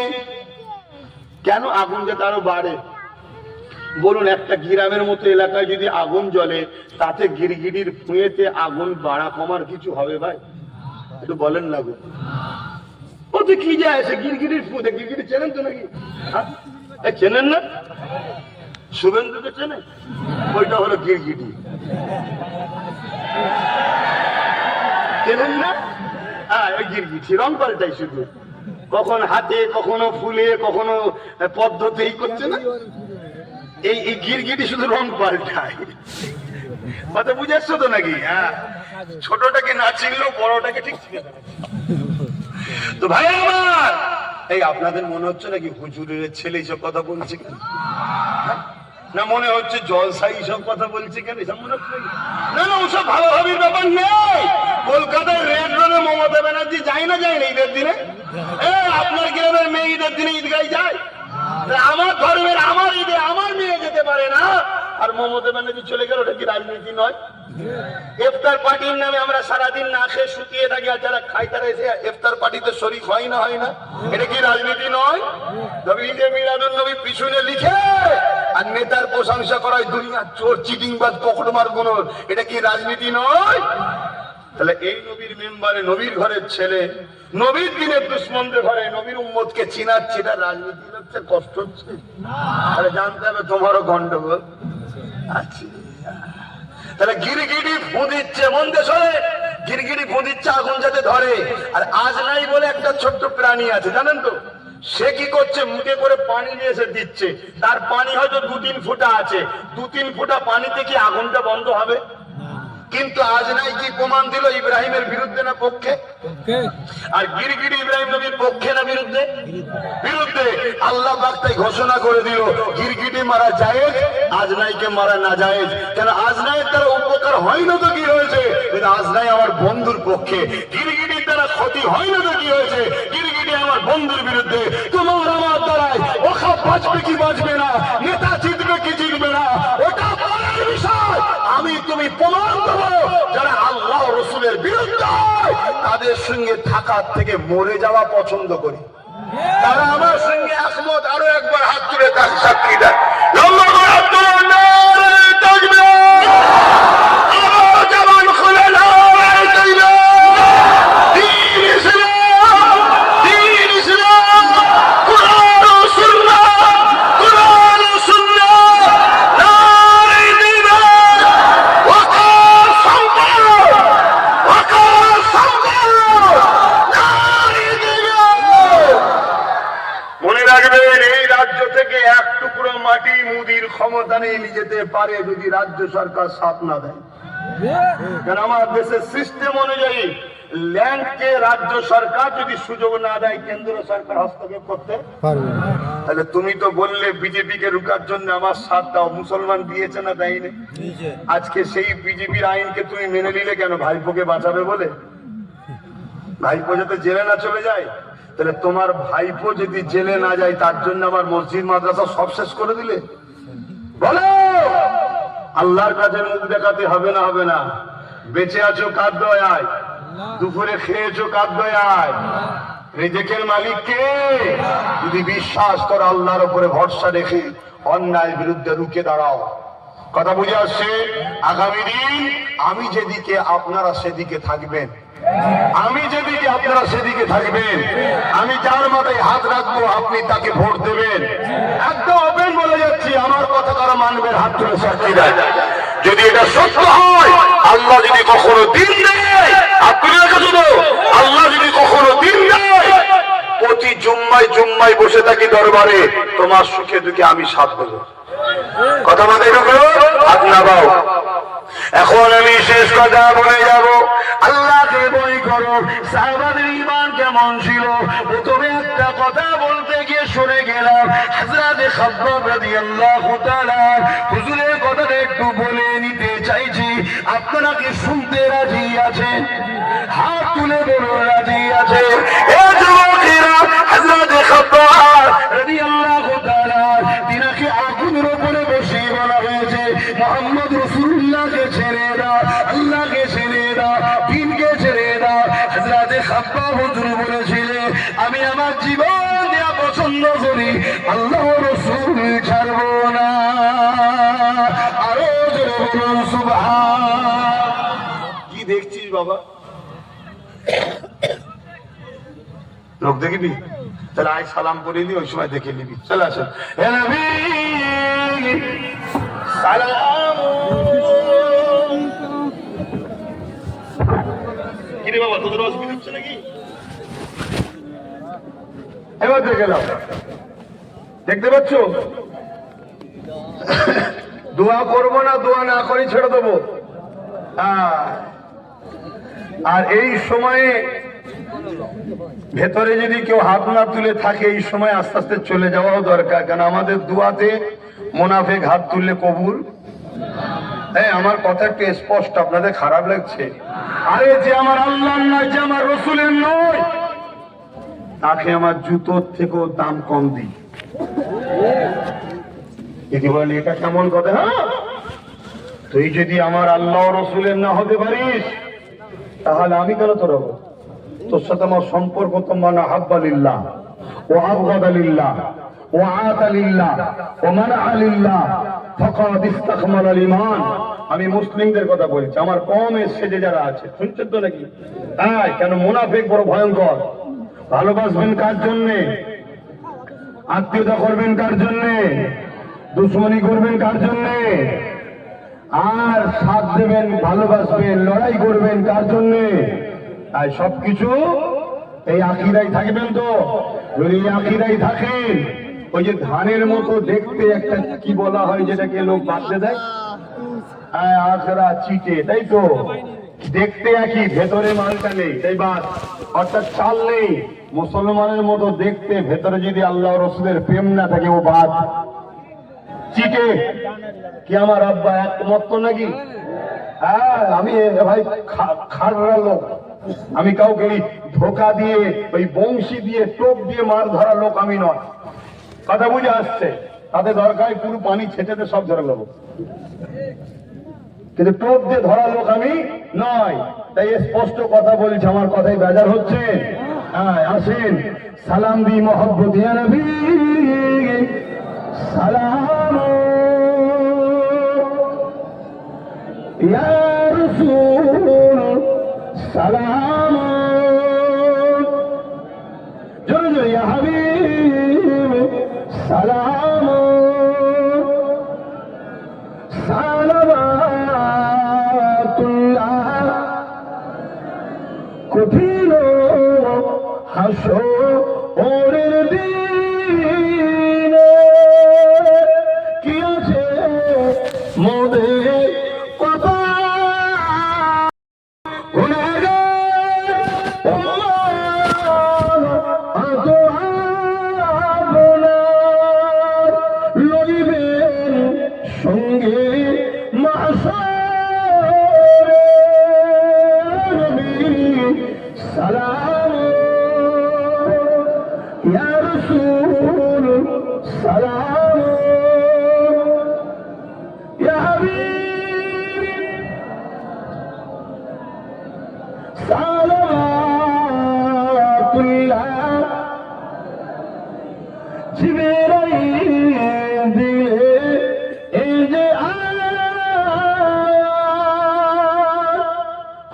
কেন? আগুন যাতে আরো বাড়ে। বলুন, একটা গ্রামের মতো এলাকায় যদি আগুন জ্বলে, তাতে গিরগিটির ফুঁয়েতে আগুন বাড়া কমার কিছু হবে ভাই? একটু বলেন না গো। ওতে কি যায় আসে? গিরগিটির ফুঁতে, গিরগিটি চেনেন তো নাকি? চেনেন না? শুভেন্দুকে চেনেন? ওইটা হলো গিরগিটি। চেনেন না? হ্যাঁ, ওই গিরগিটি রং পাল্টাই শুধু, কখন হাতে, কখনো ফুলে, কখনো পদ্ধতি করছে না। এই গিরগিটি শুধু রং পাল্টায়। কথা বুঝাচ্ছ তো নাকি? হ্যাঁ, ছোটটাকে না চিনলেও বড়টাকে ঠিক চিনে দেবে। তো ভাই আমার, এই আপনাদের মনে হচ্ছে নাকি হুজুরের ছেলে এইসব কথা বলছে কেন? না মনে হচ্ছে জলসাই সব কথা বলছে কেন? এসব মনে হচ্ছে না। না, ওসব ভালোভাবির ব্যাপার নেই। কলকাতায় রেড রোডে মমতা ব্যানার্জি যায় না ঈদের দিনে? আপনার গ্রামের মেয়ে ঈদের দিনে ঈদগায় যায়? আমার ধর্মের, আমার ঈদে আমার মেয়ে যেতে পারে না, আর মমতা ব্যানার্জি চলে গেল, ওটা কি রাজনীতি নয়? ইফতার পার্টির নামে আমরা সারাদিন না খেয়ে শুকিয়ে থাকি, আর যারা খাই তারা এসে ইফতার পার্টিতে শরীক হয় না? হয় না? এটা কি রাজনীতি নয়? তবে ঈদে মিলাদুন নবী পিছনে লিখে আর নেতার প্রশংসা করায় দুনিয়ার চোর, চিটিংবাজ, পকড়মার গুণ, এটা কি রাজনীতি নয়? তাহলে এই নবীর মেম্বারে, নবীর ঘরের ছেলে, নবীর দিনের দুশ্মনদের ঘরে নবীর উম্মতকে চিনাচ্ছে, এটা রাজনীতি হচ্ছে? কষ্ট হচ্ছে? তাহলে জানতে হবে তোমারও গন্ডগোল আছে। তাহলে গিরগিটি ফু দিচ্ছে, মন দেশে গিরগিটি ফু দিচ্ছে আগুন যাতে ধরে। আর আজনাই বলে একটা ছোট্ট প্রাণী আছে, জানেন তো? সে কি করছে? মুখে করে পানি নিয়ে এসে দিচ্ছে। তার পানি হয়তো 2-3 ফুটা আছে, 2-3 ফুটা পানিতে কি আগুনটা বন্ধ হবে? কিন্তু আজনাই কি প্রমাণ দিল? ইব্রাহিমের বিরুদ্ধে না পক্ষে? আর গিরগিটি ইব্রাহিম নবীর পক্ষে না বিরুদ্ধে? বিরুদ্ধে। আল্লাহ পাক তাই ঘোষণা করে দিল, গিরগিটি মারা জায়েজ, আজনাইকে মারা না জায়েজ। কেন? আজনাইয়ের দ্বারা উপকার হয় না তো কি হয়েছে? কিন্তু আজনাই আমার বন্ধুর পক্ষে। গিরগিটির দ্বারা ক্ষতি হয় না তো কি হয়েছে? গিরগিটি আমার বন্ধুর বিরুদ্ধে। তোমার আমার দ্বারাই ওখা বাঁচবে কি বাঁচবে না, নেতা জিতবে কি জিতবে না, ওটা পরের বিষয়। আমি তুমি প্রমাণ দেবো, যারা আল্লাহ রসুলের বিরুদ্ধে তাদের তাদের সঙ্গে থাকার থেকে মরে যাওয়া পছন্দ করি। তারা আমার সঙ্গে একমত, আরো একবার হাত তুলে তার সাক্ষী দেয়। লম্বা করে হাত তুলুন, নারে তাকবীর। আরো জবান খুলে নারে তাকবীর। দ্বীন ইসলাম, দ্বীন ইসলাম, কুরআন ও সুন্নাহ, কুরআন ও সুন্নাহ, নারে তাকবীর। ওয়াকার সম্পদ, ওয়াকার সম্পদ, নারে তাকবীর। মনে রাখবেন, এই রাজ্য থেকে এক টুকরো মাটি মুদির ক্ষমতা নিয়ে নিয়ে যেতে পারে যদি রাজ্য সরকার সাথ না দেয়। কারণ আমার দেশের সিস্টেম অনুযায়ী ল্যান্ডকে রাজ্য সরকার যদি সুযোগ না দেয়, কেন্দ্র সরকার হস্তক্ষেপ করতে পারবে। তাহলে তুমি তো বললে বিজেপি কে রুকার জন্য আমার সাথ দাও, মুসলমান দিয়েছে না দেয়নি? আজকে সেই বিজেপির আইনকে তুমি মেনে নিলে কেন? ভাইপোকে বাঁচাবে বলে? ভাইপো যাতে জেলে না চলে যায়। তাহলে তোমার ভাইপো যদি জেলে না যায়, তার জন্য আমার মসজিদ মাদ্রাসা সব শেষ করে দিলে? বলো, আল্লাহর কাছে মুখ দেখাতে হবে না? হবে না? বেঁচে আছো কার দয়ায়? দুপুরে খেয়েছো কার দয়ায়? রিজিকের মালিক কে? যদি বিশ্বাস করো, আল্লাহর উপরে ভরসা রেখে অন্যায়ের বিরুদ্ধে রুখে দাঁড়াও। কথা বুঝে আসছে? আগামী দিন আমি যেদিকে আপনারা সেদিকে থাকবেন, আমি যেদিকে আপনারা সেদিকে থাকবেন, আমি যার মাথায় হাত রাখবো আপনি তাকে ভোট দেবেন। একদম ওপেন বলে যাচ্ছি, আমার কথা কারা মানবেন? হাত তুলে সাক্ষী দেয়। যদি এটা সত্য হয়, আল্লাহ যদি কখনো দিন দেয়, আপনি শুধু আল্লাহ যদি কখনো দিন দেয়, প্রতি জুম্মায় জুম্মায় বসে থাকি দরবারে, তোমার সুখে দুঃখে আমি সাথ দেবো। কথা মাথায় ঢুকলো? হাত নামাও। এখন আমি শেষ কথা বলে যাব। আল্লাহকে ভয় করো। সাহাবাদের ঈমান কেমন ছিল? প্রথমে একটা কথা বলতে গিয়ে সরে গেলাম। হযরত খাব্বাব রাদিয়াল্লাহু তাআলা হুজুরের কথাটা একটু বলে নিতে চাইছি। আপনারা কি শুনতে রাজি আছেন? হাত তুলে বলুন রাজি আছে। এ যুবকেরা, হযরত খাব্বাব রাদিয়াল্লাহু তাআলা তিনাকে আগুনের উপরে বসিয়ে বলা হয়েছে, মুহাম্মদ রাসূলুল্লাহকে ছেড়ে দাও, আল্লাহকে ছেড়ে দাও, দ্বীনকে ছেড়ে দাও। হযরত খাব্বাব হুজুর বলেছিলেন, আমি আমার জীবন দেয়া পছন্দ করি, আল্লাহ রাসূল ছাড়বো না। আরো জোরে বলুন সুবহান। কি দেখছিস বাবা? লোক দেখবি? তাহলে আয় সালাম করে নি, ওই সময় দেখে নিবি। চলে আসেন। হে নবী সালাম। কিরে বাবা, তোদের অসুবিধা হচ্ছে নাকি? এবার দেখে নাও, দেখতে পাচ্ছ? দোয়া করবো না, দোয়া না করে ছেড়ে দেবো। আর এই সময়ে ভেতরে যদি কেউ হাত না তুলে থাকে, এই সময় আস্তে আস্তে চলে যাওয়াও দরকার। কারণ আমাদের দুয়াতে মুনাফিক হাত তুললে কবুল। হ্যাঁ, আমার কথা একটু স্পষ্ট, আপনাদের খারাপ লাগছে? আরে যে আমার আল্লাহর নয়, যে আমার রসুলের নয়, তাকে আমার জুতোর থেকেও দাম কম দিই। যদি বলেন এটা কেমন কথা? হ্যাঁ, তুই যদি আমার আল্লাহ রসুলের না হতে পারিস, তাহলে আমি কেন তোর হবো? তোর সাথে আমার সম্পর্ক তো মানা হাব্বা লিল্লাহ ও আবগাদা লিল্লাহ ও আতা লিল্লাহ ও মানা লিল্লাহ ফাকাদ ইসতাকমালাল ঈমান। আমি মুসলিমদের কথা বলছি, আমার কওমের সেজে যারা আছে, শুনছেন তো নাকি? হ্যাঁ, কেন মুনাফিক বড় ভয়ঙ্কর। ভালোবাসবেন কার জন্যে? আত্মীয়তা করবেন কার জন্যে? দুশ্মনী করবেন কার জন্যে? আর সাথ দেবেন, ভালোবাসবেন, লড়াই করবেন কার জন্যে? আর সবকিছু এই আকিদায় থাকবেন তো? যদি আকিদায় থাকেন, ওই যে ধানের মতো দেখতে একটা কি বলা হয় যেটাকে লোক বাঁধতে দেয়, আখরা চিটে, তাই তো? দেখতে একই, ভেতরে মালটা নেই, তাই বাদ। অর্থাৎ চাল নেই। মুসলমানের মতো দেখতে, ভেতরে যদি আল্লাহ রসুলের প্রেম না থাকে, ও বাদ চিটে। কি আমার আব্বা একমত তো নাকি? হ্যাঁ, আমি ভাই খাড়া লোক, আমি কাউকে ধোকা দিয়ে, ওই বংশী দিয়ে, টোপ দিয়ে মার ধরা লোক আমি নয়। কথা বুঝে আসছে? তাতে দরকার পুরো পানি ছেঁচেতে সব ধরে নেবো। কিন্তু টোপ দিয়ে ধরা লোক আমি নয়, তাই স্পষ্ট কথা বলছি, আমার কথাই বেজার হচ্ছে। হ্যাঁ আসেন সালাম দি মোহাব্বত ইয়া নবী সালাম ইয়া রাসূল সালাম জোরে জোরে ইয়া হাবিব সালাম সালাওয়াতুল্লাহ কঠিন হাসরের দিনে কি আছে মোদের কথা গুনাহগার আপনার লইবেন সঙ্গে মাহশরে নবী সালাম ইয়া রাসূল সালাম ইয়া হাবিব সালাওয়াতুল্লাহ জিবরাইল দিলে এই যে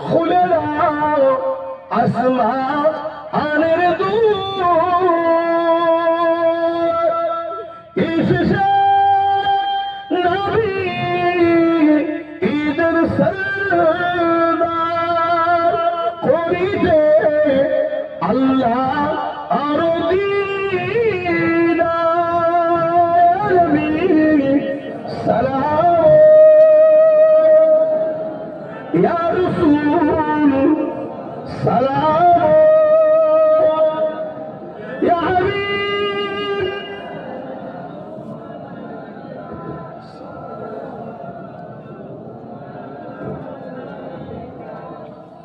খুলে দাও আসমানের দুয়ার এসেছে নবী ঈদের সরদার করিতে আল্লাহ আরো দিদার নবী সালাম ইয়া রাসূল সালাম ইয়া হাবিব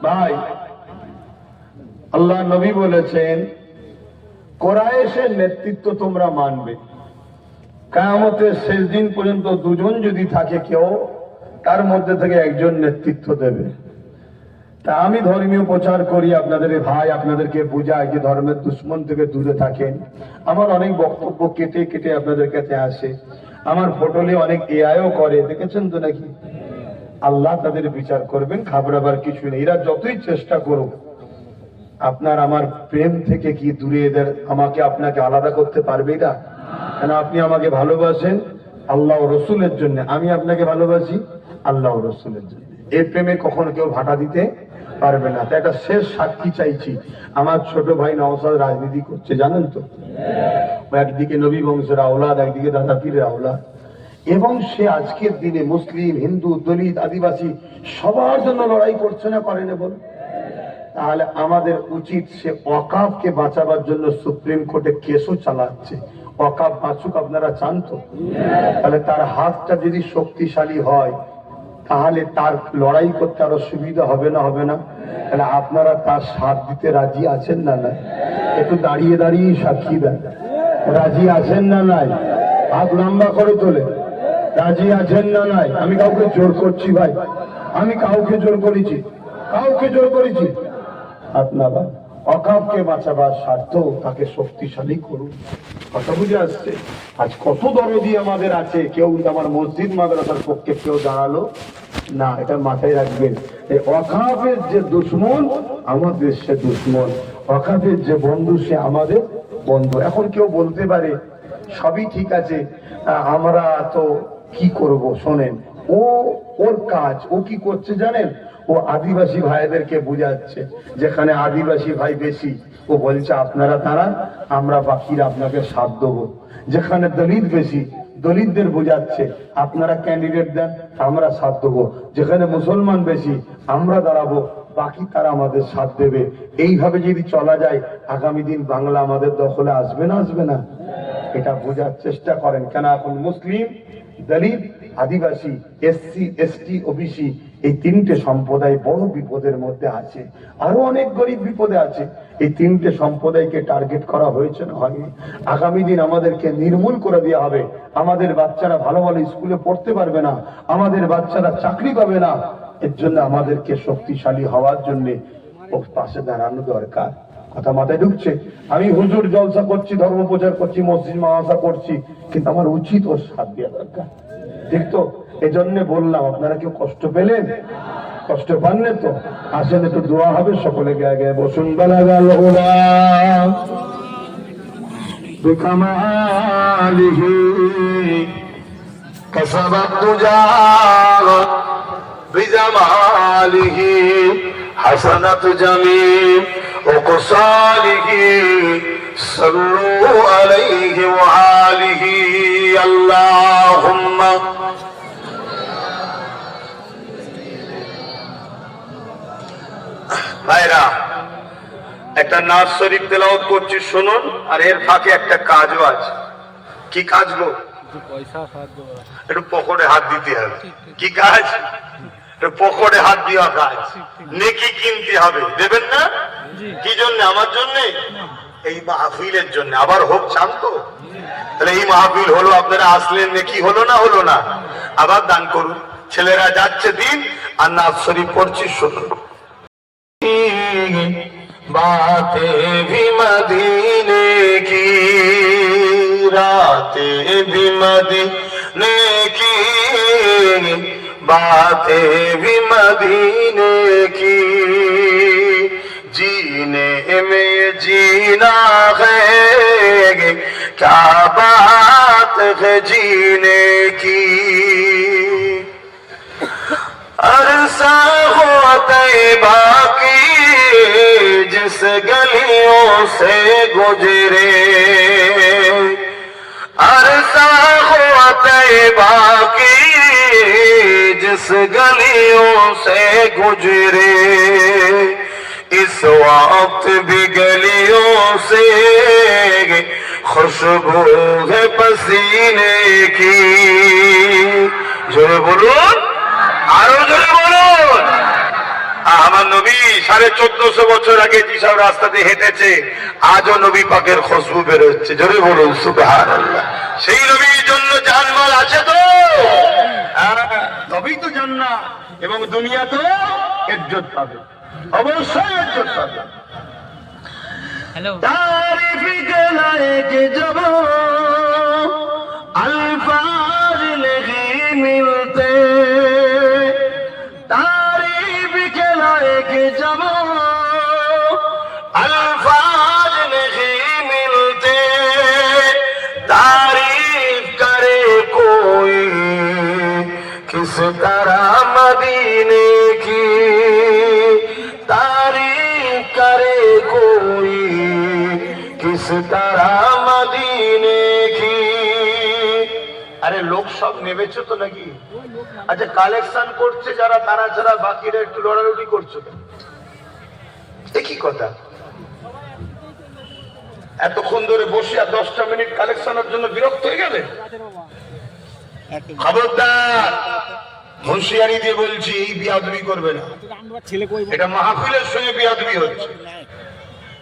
ভাই আল্লাহ নবী বলেছেন কোরাইশের নেতৃত্ব তোমরা মানবে, কিয়ামতের শেষ দিন পর্যন্ত দুজন যদি থাকে কেউ, তার মধ্যে থেকে একজন নেতৃত্ব দেবে। তা আমি ধর্মীয় প্রচার করি, আপনাদের ভাই আপনাদেরকে বুঝাই যে ধর্মের দুশ্মন থেকে দূরে থাকেন। আমার অনেক বক্তব্য কেটে কেটে আপনাদের কাছে আসে, আমার ফটোলে অনেক এআইও করে, দেখেছেন তো নাকি? আল্লাহ তাদের বিচার করবেন, ঘাবড়াবার কিছু নেই। এরা যতই চেষ্টা করুক, আপনার আমার প্রেম থেকে কি দূরে এদের আমাকে আপনাকে আলাদা করতে পারবে না? কেন আপনি আমাকে ভালোবাসেন আল্লাহ ও রসুলের জন্য, আমি আপনাকে ভালোবাসি আল্লাহ ও রসুলের জন্য। এই প্রেমে কখনো কেউ ভাটা দিতে পারবে না। তাই একটা শেষ সাক্ষী চাইছি। আমার ছোট ভাই নওশাদ রাজনীতি করছে, জানেন তো? একদিকে নবী বংশের আওলাদ, একদিকে দাদা পীরের আওলাদ, এবং সে আজকের দিনে মুসলিম, হিন্দু, দলিত, আদিবাসী সবার জন্য লড়াই করছে না, করে না বলুন? তাহলে আমাদের উচিত সে ওয়াকাফকে বাঁচাবার জন্য সুপ্রিম কোর্টে কেসও চালাচ্ছে। ওয়াকাফ বাঁচুক, আপনারা চান তো? তাহলে তার হাতটা যদি শক্তিশালী হয়, তাহলে তার লড়াই করতে আরো সুবিধা হবে না? হবে না? তাহলে আপনারা তার সাথ দিতে রাজি আছেন না নাই? একটু দাঁড়িয়ে দাঁড়িয়ে সাক্ষী দেন, রাজি আছেন না নাই? হাত লম্বা করে তোলে, রাজি আছেন না নাই? আমি কাউকে জোর করছি ভাই, আমি কাউকে জোর করেছি? কাউকে জোর করেছি? আপনারা ওয়াকাফকে বাঁচাবার স্বার্থ তাকে শক্তিশালী করুন। কথা বুঝে আসছে? আজ কত দরদি আমাদের আছে, কেউ আমার মসজিদ মাদ্রাসার পক্ষে কেউ দাঁড়ালো না, এটা মাথায় রাখবেন। এই ওয়াকাফের যে দুশ্মন আমাদের সে দুশ্মন, ওয়াকাফের যে বন্ধু সে আমাদের বন্ধু। এখন কেউ বলতে পারে সবই ঠিক আছে, আমরা তো কি করব? শোনেন, ওর কাজ ও কি করছে জানেন? ও আদিবাসী ভাইদেরকে বুঝাচ্ছে, যেখানে আদিবাসী ভাই বেশি ও বলছে আপনারা দাঁড়ান, আমরা বাকিরা আপনাকে সাথ দেবো। যেখানে দলিত বেশি, দলিতদের বোঝাচ্ছে আপনারা ক্যান্ডিডেট দেন, আমরা সাথ দেবো। যেখানে মুসলমান বেশি, আমরা দাঁড়াবো, বাকি তারা আমাদের সাথ দেবে। এইভাবে যদি চলা যায়, আগামী দিন বাংলা আমাদের দখলে আসবে না? আসবে না? এটা বোঝার চেষ্টা করেন। কেন এখন মুসলিম, দলিত, আদিবাসী, এসসি, এসটি, ওবিসি এই তিনটে সম্প্রদায় বড় বিপদের মধ্যে আছে, আরো অনেক গরিব বিপদে আছে। এই তিনটে সম্প্রদায়কে টার্গেট করা হয়েছে না হয়নি? আগামী দিন আমাদেরকে নির্মূল করে দেওয়া হবে। আমাদের বাচ্চারা ভালো ভালো স্কুলে পড়তে পারবে না, আমাদের বাচ্চারা চাকরি পাবে না। এর জন্য আমাদেরকে শক্তিশালী হওয়ার জন্য পাশে দাঁড়ানো দরকার। কথা মাথায় ঢুকছে? আমি হুজুর জলসা করছি, ধর্ম প্রচার করছি, মসজিদ মাদ্রাসা করছি, কিন্তু আমার উচিত ওর সাথ দেওয়া দরকার, ঠিক তো? এই জন্য বললাম, আপনারা কেউ কষ্ট পেলেন? কষ্ট পাননি তো? আসেন একটু দোয়া হবে, সকলে গায়ে গায়ে বসুন। বালাগাল হুদা বিকামালিহি কাসাবাত তুজা বিজামালিহি হাসানাত জামিল ওকসালিহি সাল্লু আলাইহি ওয়া আলিহি আল্লাহুম্মা। ভাইরা, একটা নাজ শরীফ তেলাওয়াত করছি, শুনুন। আর এর ফাঁকে একটা কাজও আছে। কি কাজ গো? একটু পকেটে হাত দিতে হবে। কি কাজ? একটু পকেটে হাত দেওয়া কাজ। নেকি কিনতে হবে, দেবেন না? কি জন্য? আমার জন্য, এই মাহফিলের জন্য। আবার হোক চান তো? তাহলে এই মাহফিল হলো, আপনারা আসলেন, নেকি হলো না? হলো না? আবার দান করুন। ছেলেরা যাচ্ছে দিন, আর নাজ শরীফ পড়ছি, শুনুন। बातें भी मदीने की, रातें भी मदीने की, बातें भी मदीने की, जीने में जीना है, क्या बात है जीने की। अरसा हो तैबा की जिस गलियों से गुजरे, अरसा हो तैबा की जिस गलियों से गुजरे, इस वक्त भी गलियों से खुशबू है पसीने की। जोरे बोलून, আরো জোরে বলুন। আমার নবী 1450 বছর আগে যেসব রাস্তা দিয়ে হেঁটেছে, আজও নবী পাকের খুশবু বেরোচ্ছে। জোরে বলুন সুবহানাল্লাহ। সেই নবীর জন্য জানমাল আছে তো, তবেই তো জান্নাত এবং দুনিয়াতে ইজ্জত পাবে, অবশ্যই ইজ্জত পাবে। হ্যালো, তারিফ কে লায়েক জব अल्फाज नहीं मिलते, तारीफ के लायक जब अल्फाज नहीं मिलते, तारीफ करे कोई किस तरह मदीने की, तारीफ करे कोई किस तरह मदीने की। আরে লোক সব নেবেছো তো নাকি? আচ্ছা, কালেকশন করছে যারা, তারা ছাড়া বাকিরা একটু লড়ালড়ি করছো কেন? একই কথা। এতক্ষণ ধরে বসে আর 10টা মিনিট কালেকশনের জন্য বিরক্ত হয়ে গেলে? খবরদার, হুঁশিয়ারি দিয়ে বলছি, এই বিয়াদবি করবে না। এটা মাহফিলের সঙ্গে বিয়াদবি হচ্ছে।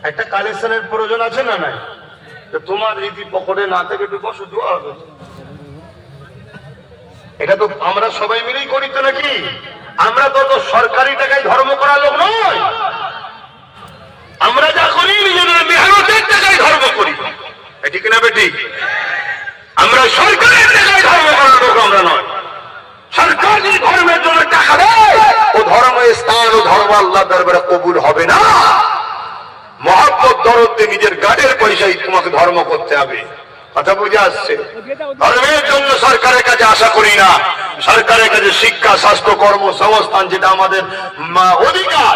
একটা কালেকশনের প্রয়োজন আছে না? নাই? তোমার রীতি পকেটে না থেকে একটু বসে দোয়া হবে। এটা তো আমরা সবাই মিলেই করি তো নাকি? আমরা তো সরকারি টাকায় ধর্ম করা লোক নয়। আমরা যা করি নিজেদের মেহনতের টাকায় ধর্ম করি, ঠিক না বেটি? আমরা সরকারের টাকায় ধর্ম করা লোক আমরা নয়। সরকার যদি ধর্মের জন্য টাকা দেয়, ও ধর্ম স্থান ও ধর্ম আল্লাহ দরবারে কবুল হবে না। মহব্বত দরদ দিয়ে নিজের গাড়ির পয়সায় তোমাকে ধর্ম করতে হবে। কথা বুঝে আসছে? ধর্মের জন্য সরকারের কাছে আশা করি না। সরকারের কাছে শিক্ষা, স্বাস্থ্য, কর্মসংস্থান, যেটা আমাদের অধিকার।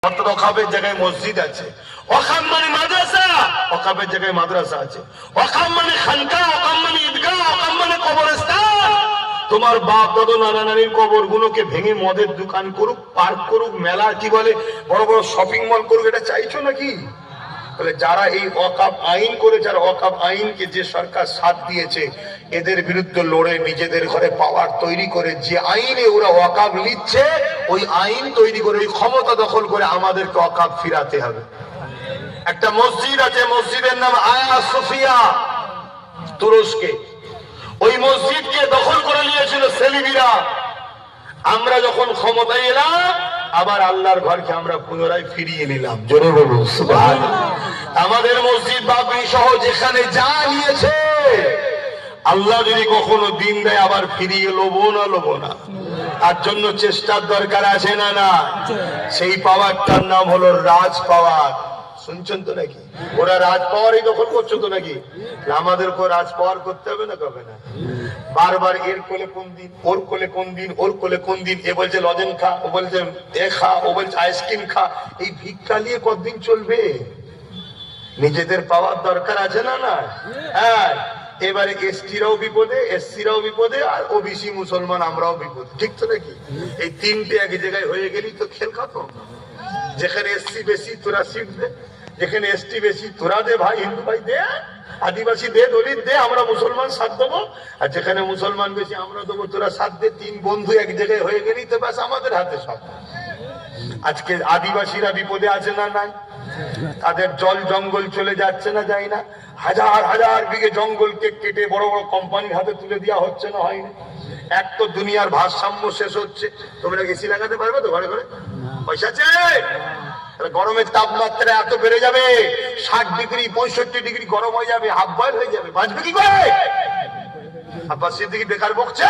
ওয়াকফের জায়গায় মসজিদ আছে, ওয়াকফ মানে মাদ্রাসা, ওয়াকফের জায়গায় মাদ্রাসা আছে, ওয়াকফ মানে খানকা, ওয়াকফ মানে ঈদগাহ, ওয়াকফ মানে কবরস্থান। তোমার বাপ দাদা নানা নানির কবর গুলোকে ভেঙে মদের দোকান করুক, পার্ক করুক, মেলা কি বলে বড় বড় শপিং মল করুক, এটা চাইছো নাকি? তাহলে যারা এই ওয়াকফ আইন করেছে, আর ওয়াকফ আইনকে যে সরকার সাথ দিয়েছে, এদের বিরুদ্ধে লড়ে নিজেদের ঘরে পাওয়ার তৈরি করে যে আইনে ওরা ওয়াকফ নিচ্ছে, ওই আইন তৈরি করে, ওই ক্ষমতা দখল করে আমাদেরকে অকাপ ফিরাতে হবে। একটা মসজিদ আছে, মসজিদের নাম আয়া সোফিয়া, তুরস্কে। ওই মসজিদকে দখল করে নিয়েছিল সেলিবিরা। আমরা যখন ক্ষমতায় এলাম, আবার আল্লাহর ঘরকে আমরা পুনরায় ফিরিয়ে নিলাম। জোরে বলুন সুবহানাল্লাহ। আমাদের মসজিদ বাবরি সহ যেখানে যা নিয়েছে, আল্লাহ যদি কখনো দিন দেয় আবার ফিরিয়ে লবো না। তার জন্য চেষ্টার দরকার আছে না? না। সেই পাওয়ারটার নাম হলো রাজ পাওয়ার। শুনছেন তো নাকি? ওরা রাজ পাওয়ারই দখল করছো তো নাকি? আমাদেরকে রাজ পাওয়ার করতে হবে না? কবে না? বারবার এর কোলে কোন দিন, ওর কোলে কোন দিন, ওর কোলে কোন দিন, এ বলছে লজেন খা, ও বলছে এ খা, ও বলছে আইসক্রিম খা। এই ভিক্ষা নিয়ে কতদিন চলবে? নিজেদের পাওয়ার দরকার আছে না? না। হ্যাঁ, এবারে এসটিরাও বিপদে, এসসিরাও বিপদে, আর ওবিসি মুসলমান আমরাও বিপদে। ঠিক তো নাকি? এই তিনটে এক জায়গায় হয়ে গেলি তো খেল খতম। যেখানে এসসি বেশি তোরা সিট দে, যেখানে এসটি বেশি তোরা দে ভাই, হিন্দু ভাই দে, আদিবাসী দে, দলিত দে, আমরা মুসলমান সাথ দেবো। আর যেখানে মুসলমান বেশি আমরা দেবো, তোরা সাথ দে। তিন বন্ধু এক জায়গায় হয়ে গেলি তো ব্যাস আমাদের হাতে সব। আজকে আদিবাসীরা বিপদে আছে না? নাই। তাদের জল জঙ্গল চলে যাচ্ছে না? যায় না? হাজার হাজার বিঘে জঙ্গলকে কেটে বড় বড় কোম্পানির হাতে তুলে দেওয়া হচ্ছে না? হয় না? এক তো দুনিয়ার ভারসাম্য শেষ হচ্ছে। তোমরা এসি লাগাতে পারবে তো ঘরে ঘরে? পয়সা আছে? গরমের তাপমাত্রা এত বেড়ে যাবে, 60 ডিগ্রি 65 ডিগ্রি গরম হয়ে যাবে, হাফ বয়েল হয়ে যাবে। বাঁচবে কি করে? আব্বাস সিদ্দিকী বেকার বকছে।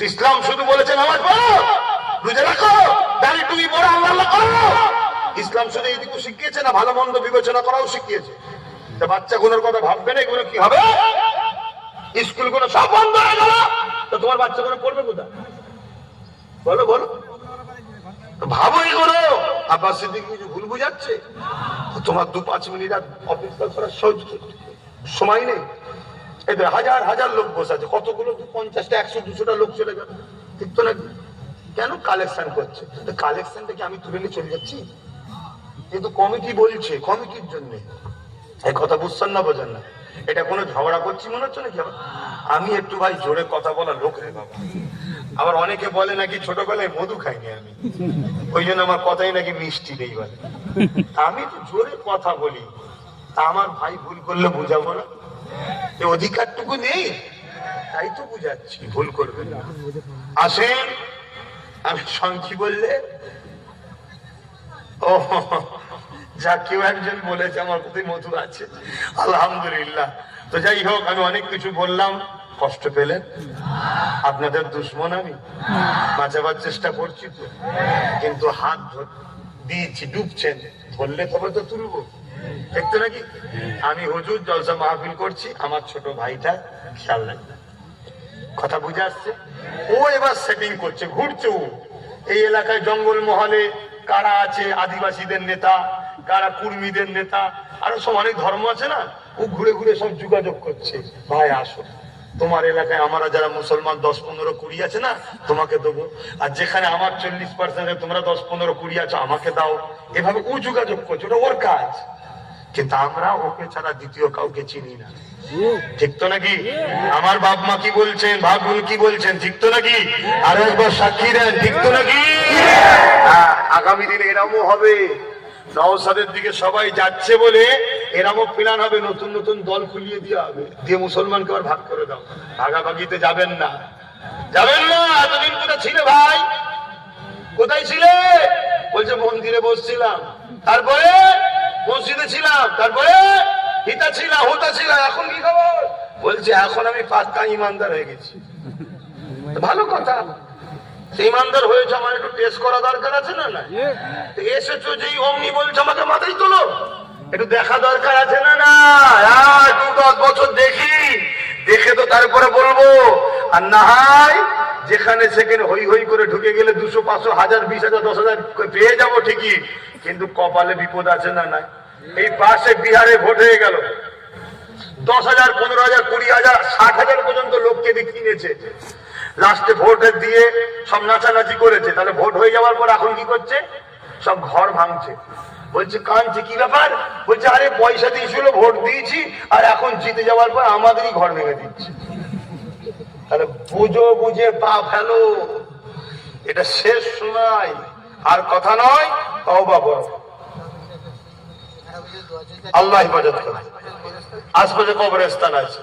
ইসলাম শুধু বলেছে নামাজ পড়ো, রোজা রাখো, দাড়ি টুপি পরো, আল্লাহ করো। ইসলাম শুধু এইটুকু শিখিয়েছে না, ভালো মন্দ বিবেচনা করাও শিখিয়েছে। বাচ্চাগুলোর কথা ভাববে না, এগুলো কি হবে? স্কুলগুলো সব বন্ধ হয়ে গেল, তো তোমার বাচ্চাগুলো পড়বে কোথায়? বলো বলো, ভাবো এগুলো। আব্বাস সিদ্দিকী কিছু ভুল বুঝাচ্ছে? তোমার 2-5 মিনিট অপেক্ষা করার সময় নেই। এদের হাজার হাজার লোক বসে আছে, কতগুলো 50টা 100 200টা লোক চলে গেল। ঠিক তো নাকি? কেন কালেকশন করছে? কালেকশনটা কি আমি তুলে নিয়ে চলে যাচ্ছি? কিন্তু কমিটি বলছে, কমিটির জন্য এই কথা বুঝছেন না, বোঝেন না? এটা কোনো ঝগড়া করছি মনে হচ্ছে নাকি? আমি একটু ভাই জোরে কথা বলা লোক রে বাবা। আবার অনেকে বলে নাকি ছোটবেলায় মধু খাইনি আমি, ওই জন্য আমার কথাই নাকি মিষ্টি নেই বলে। আমি তো জোরে কথা বলি, তা আমার ভাই ভুল করলে বুঝাবো না? এই অধিকারটুকু নেই, তাই তো বুঝাচ্ছি, ভুল করবে না। আসেন, আমি সংখ্যি বললে ও যা কেউ একজন বলেছে আমার কোথায় মধু আছে, আলহামদুলিল্লাহ। তো যাই হোক, আমি অনেক কিছু বললাম, কষ্ট পেলেন? আপনাদের দুশ্মন আমি, বাঁচাবার চেষ্টা করছি তো, কিন্তু হাত দিয়েছি, ডুবছেন, ধরলে তবে তো তুলবো। ঠিক তো নাকি? আমি হুজুর জলসা মাহফিল করছি, আমার ছোট ভাইটা খেয়াল রাখবে। কথা বুঝে আসছে? ও এবার সেটিং করছে, ঘুরছে। ও এই এলাকায় জঙ্গল মহলে কারা আছে, আদিবাসীদের নেতা, কারা কুর্মীদের নেতা, আরো সব অনেক ধর্ম আছে না, ও ঘুরে ঘুরে সব যোগাযোগ করছে। ভাই আসো, তোমার এলাকায় আমরা যারা মুসলমান 10, 15, 20 আছে না, তোমাকে দেবো। আর যেখানে আমার 40% তোমরা 10, 15, 20 আছো, আমাকে দাও। এভাবে ও যোগাযোগ করছে, ওটা ওর কাজ। কিন্তু আমরা ওকে ছাড়া দ্বিতীয় কাউকে চিনি না। ঠিক তো নাকি? আমার বাপ মা কি বলছেন, ভাবুন কি বলছেন, ঠিক তো নাকি? আর একবার সাক্ষী দেন, ঠিক তো নাকি? আগামী দিনে এরমও হবে, নওশাদের দিকে সবাই যাচ্ছে বলে এরমও প্ল্যান হবে, নতুন নতুন দল খুলিয়ে দেওয়া হবে, দিয়ে মুসলমানকে আবার ভাগ করে দাও। ভাগাভাগিতে যাবেন না, যাবেন না। এতদিন কোথায় ছিলে ভাই? কোথায় ছিলে? বলছে মন্দিরে বসছিলাম, তারপরে মসজিদে ছিলাম, তারপরে হিতা ছিলাম, হুতা ছিলাম, এখন কি খবর? বলছে এখন আমি পাক্কা ইমানদার হয়ে গেছি। ভালো কথা, ইমানদার হয়েছে, আমার একটু টেস্ট করা দরকার আছে না? না এসেছো যেই অমনি বলছে আমাকে মাথায় তোলো, একটু দেখা দরকার আছে না? না 2-10 বছর দেখি, দেখে তো তারপরে বলবো। আর না হয় যেখানে সেখানে হই হই করে ঢুকে গেলে 200, 500, 1000, 20,000, 10,000 পেয়ে যাবো ঠিকই, কিন্তু কপালে বিপদ আছে না? নাই। এই পাশে বিহারে ভোট হয়ে গেল, 10,000, 15,000, 20,000, 60,000 পর্যন্ত লোককে দিয়ে কিনেছে। লাস্টে ভোট দিয়ে সব নাচানাচি করেছে। তাহলে ভোট হয়ে যাওয়ার পর এখন কি করছে? সব ঘর ভাঙছে। বলছে কাঁদছে, কি ব্যাপার? বলছে আরে পয়সা দিয়েছিল, ভোট দিয়েছি, আর এখন জিতে যাওয়ার পর আমাদেরই ঘর ভেঙে দিচ্ছে। তাহলে বুঝো, বুঝে পা ফেলো। এটা শেষ সময়, আর কথা নয়, তওবা করো। আল্লাহ হেফাজত করে। আশপাশে কবরস্থান আছে,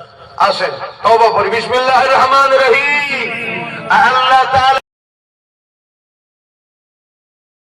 আসেন তওবা করি। বিসমিল্লাহির রহমানির রহিম। আল্লাহ তাআলা